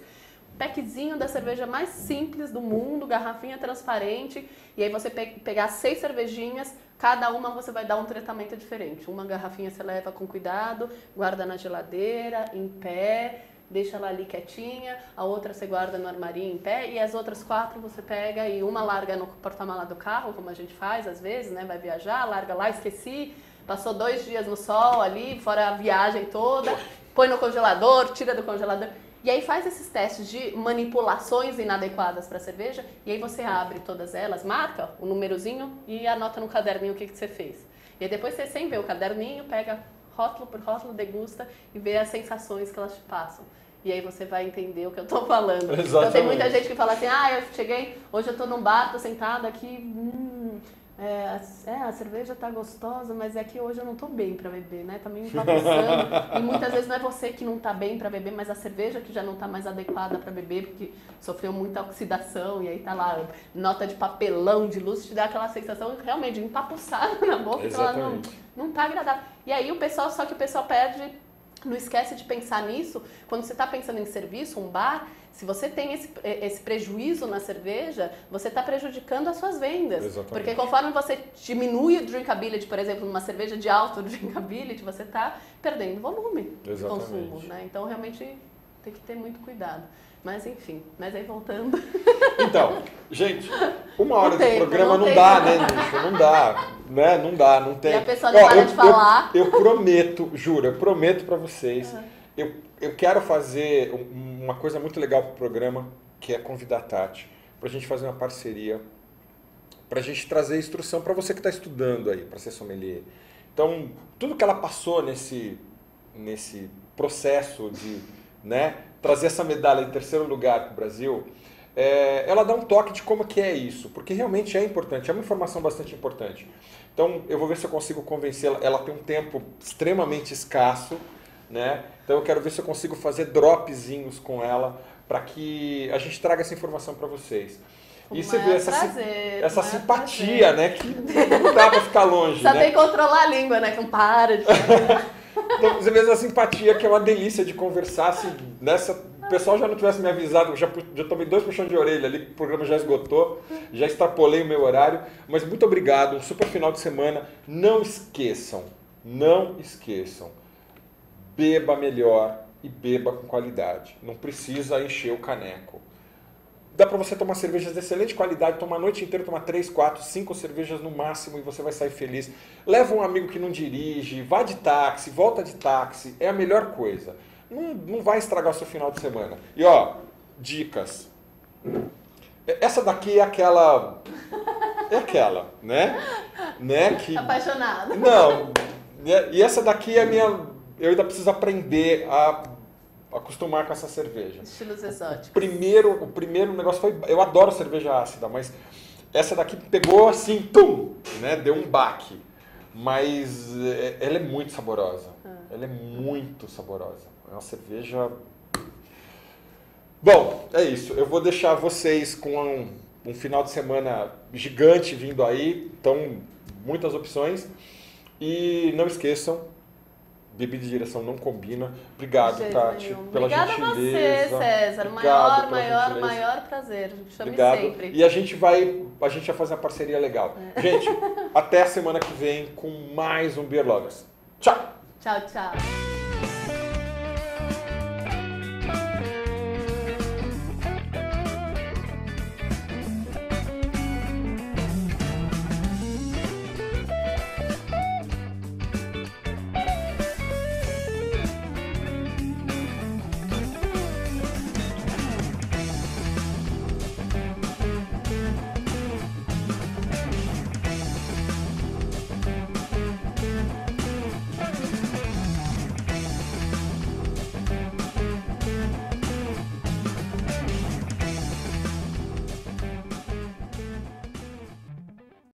Packzinho da cerveja mais simples do mundo, garrafinha transparente, e aí você pegar 6 cervejinhas, cada uma você vai dar um tratamento diferente. Uma garrafinha você leva com cuidado, guarda na geladeira, em pé, deixa ela ali quietinha, a outra você guarda no armarinho em pé, e as outras 4 você pega e uma larga no porta-mala do carro, como a gente faz às vezes, né? Vai viajar, larga lá, esqueci, passou 2 dias no sol ali, fora a viagem toda, põe no congelador, tira do congelador. E aí faz esses testes de manipulações inadequadas para a cerveja, e aí você abre todas elas, marca o númerozinho e anota no caderninho o que você fez. E aí depois você, sem ver o caderninho, pega rótulo por rótulo, degusta e vê as sensações que elas te passam. E aí você vai entender o que eu tô falando. Exatamente. Então tem muita gente que fala assim, eu cheguei, hoje eu tô num bar, tô sentada aqui, a cerveja tá gostosa, mas é que hoje eu não tô bem para beber, né? Tá meio empapuçando. E muitas vezes não é você que não tá bem para beber, mas a cerveja que já não tá mais adequada para beber, porque sofreu muita oxidação, e aí tá lá, nota de papelão, de luz, te dá aquela sensação realmente de empapuçada na boca, que ela não tá agradável. E aí o pessoal perde, não esquece de pensar nisso, quando você está pensando em serviço, um bar, se você tem esse prejuízo na cerveja, você está prejudicando as suas vendas. Exatamente. Porque conforme você diminui o drinkability, por exemplo, numa cerveja de alto drinkability, você está perdendo volume de consumo, né? Então realmente tem que ter muito cuidado. Mas enfim, mas aí voltando... Então, gente, 1 hora de programa não dá, né, bicho? Não dá, né? Não dá, não tem. E a pessoa não para de falar. Eu prometo, juro, eu prometo pra vocês, eu quero fazer uma coisa muito legal pro programa, que é convidar a Tati, pra gente fazer uma parceria, pra gente trazer instrução pra você que tá estudando aí, pra ser sommelier. Então, tudo que ela passou nesse processo de, né, trazer essa medalha de 3º lugar para o Brasil, ela dá um toque de como que é isso, porque realmente é importante, é uma informação bastante importante. Então, eu vou ver se eu consigo convencê-la. Ela tem um tempo extremamente escasso, né? Então, eu quero ver se eu consigo fazer dropzinhos com ela para que a gente traga essa informação para vocês. E você vê essa simpatia, né? Que não dá para ficar longe. Saber controlar a língua, né? Que não para de falar. Então, você vê essa simpatia que é uma delícia de conversar. Se o pessoal já não tivesse me avisado, já tomei 2 puxões de orelha ali, o programa já esgotou, já extrapolei o meu horário. Mas muito obrigado, um super final de semana. Não esqueçam, beba melhor e beba com qualidade. Não precisa encher o caneco. Dá para você tomar cervejas de excelente qualidade, tomar a noite inteira, tomar 3, 4, 5 cervejas no máximo e você vai sair feliz. Leva um amigo que não dirige, vá de táxi, volta de táxi, é a melhor coisa. Não vai estragar o seu final de semana. E ó, dicas. Essa daqui é aquela, né? Que... Apaixonado. Não, e essa daqui é a minha... Eu ainda preciso aprender a acostumar com essa cerveja. Estilos exóticos. O primeiro negócio foi... Eu adoro cerveja ácida, mas essa daqui pegou assim, tum, né? Deu um baque. Mas ela é muito saborosa. Ela é muito saborosa. É uma cerveja... Bom, é isso. Eu vou deixar vocês com um final de semana gigante vindo aí. Então, muitas opções. E não esqueçam, bebida de direção não combina. Obrigado, Tati, pela gentileza. Obrigada a você, César. Maior prazer. Chame sempre. E a gente vai fazer uma parceria legal. Gente, até a semana que vem com mais um Beer Lovers. Tchau! Tchau, tchau.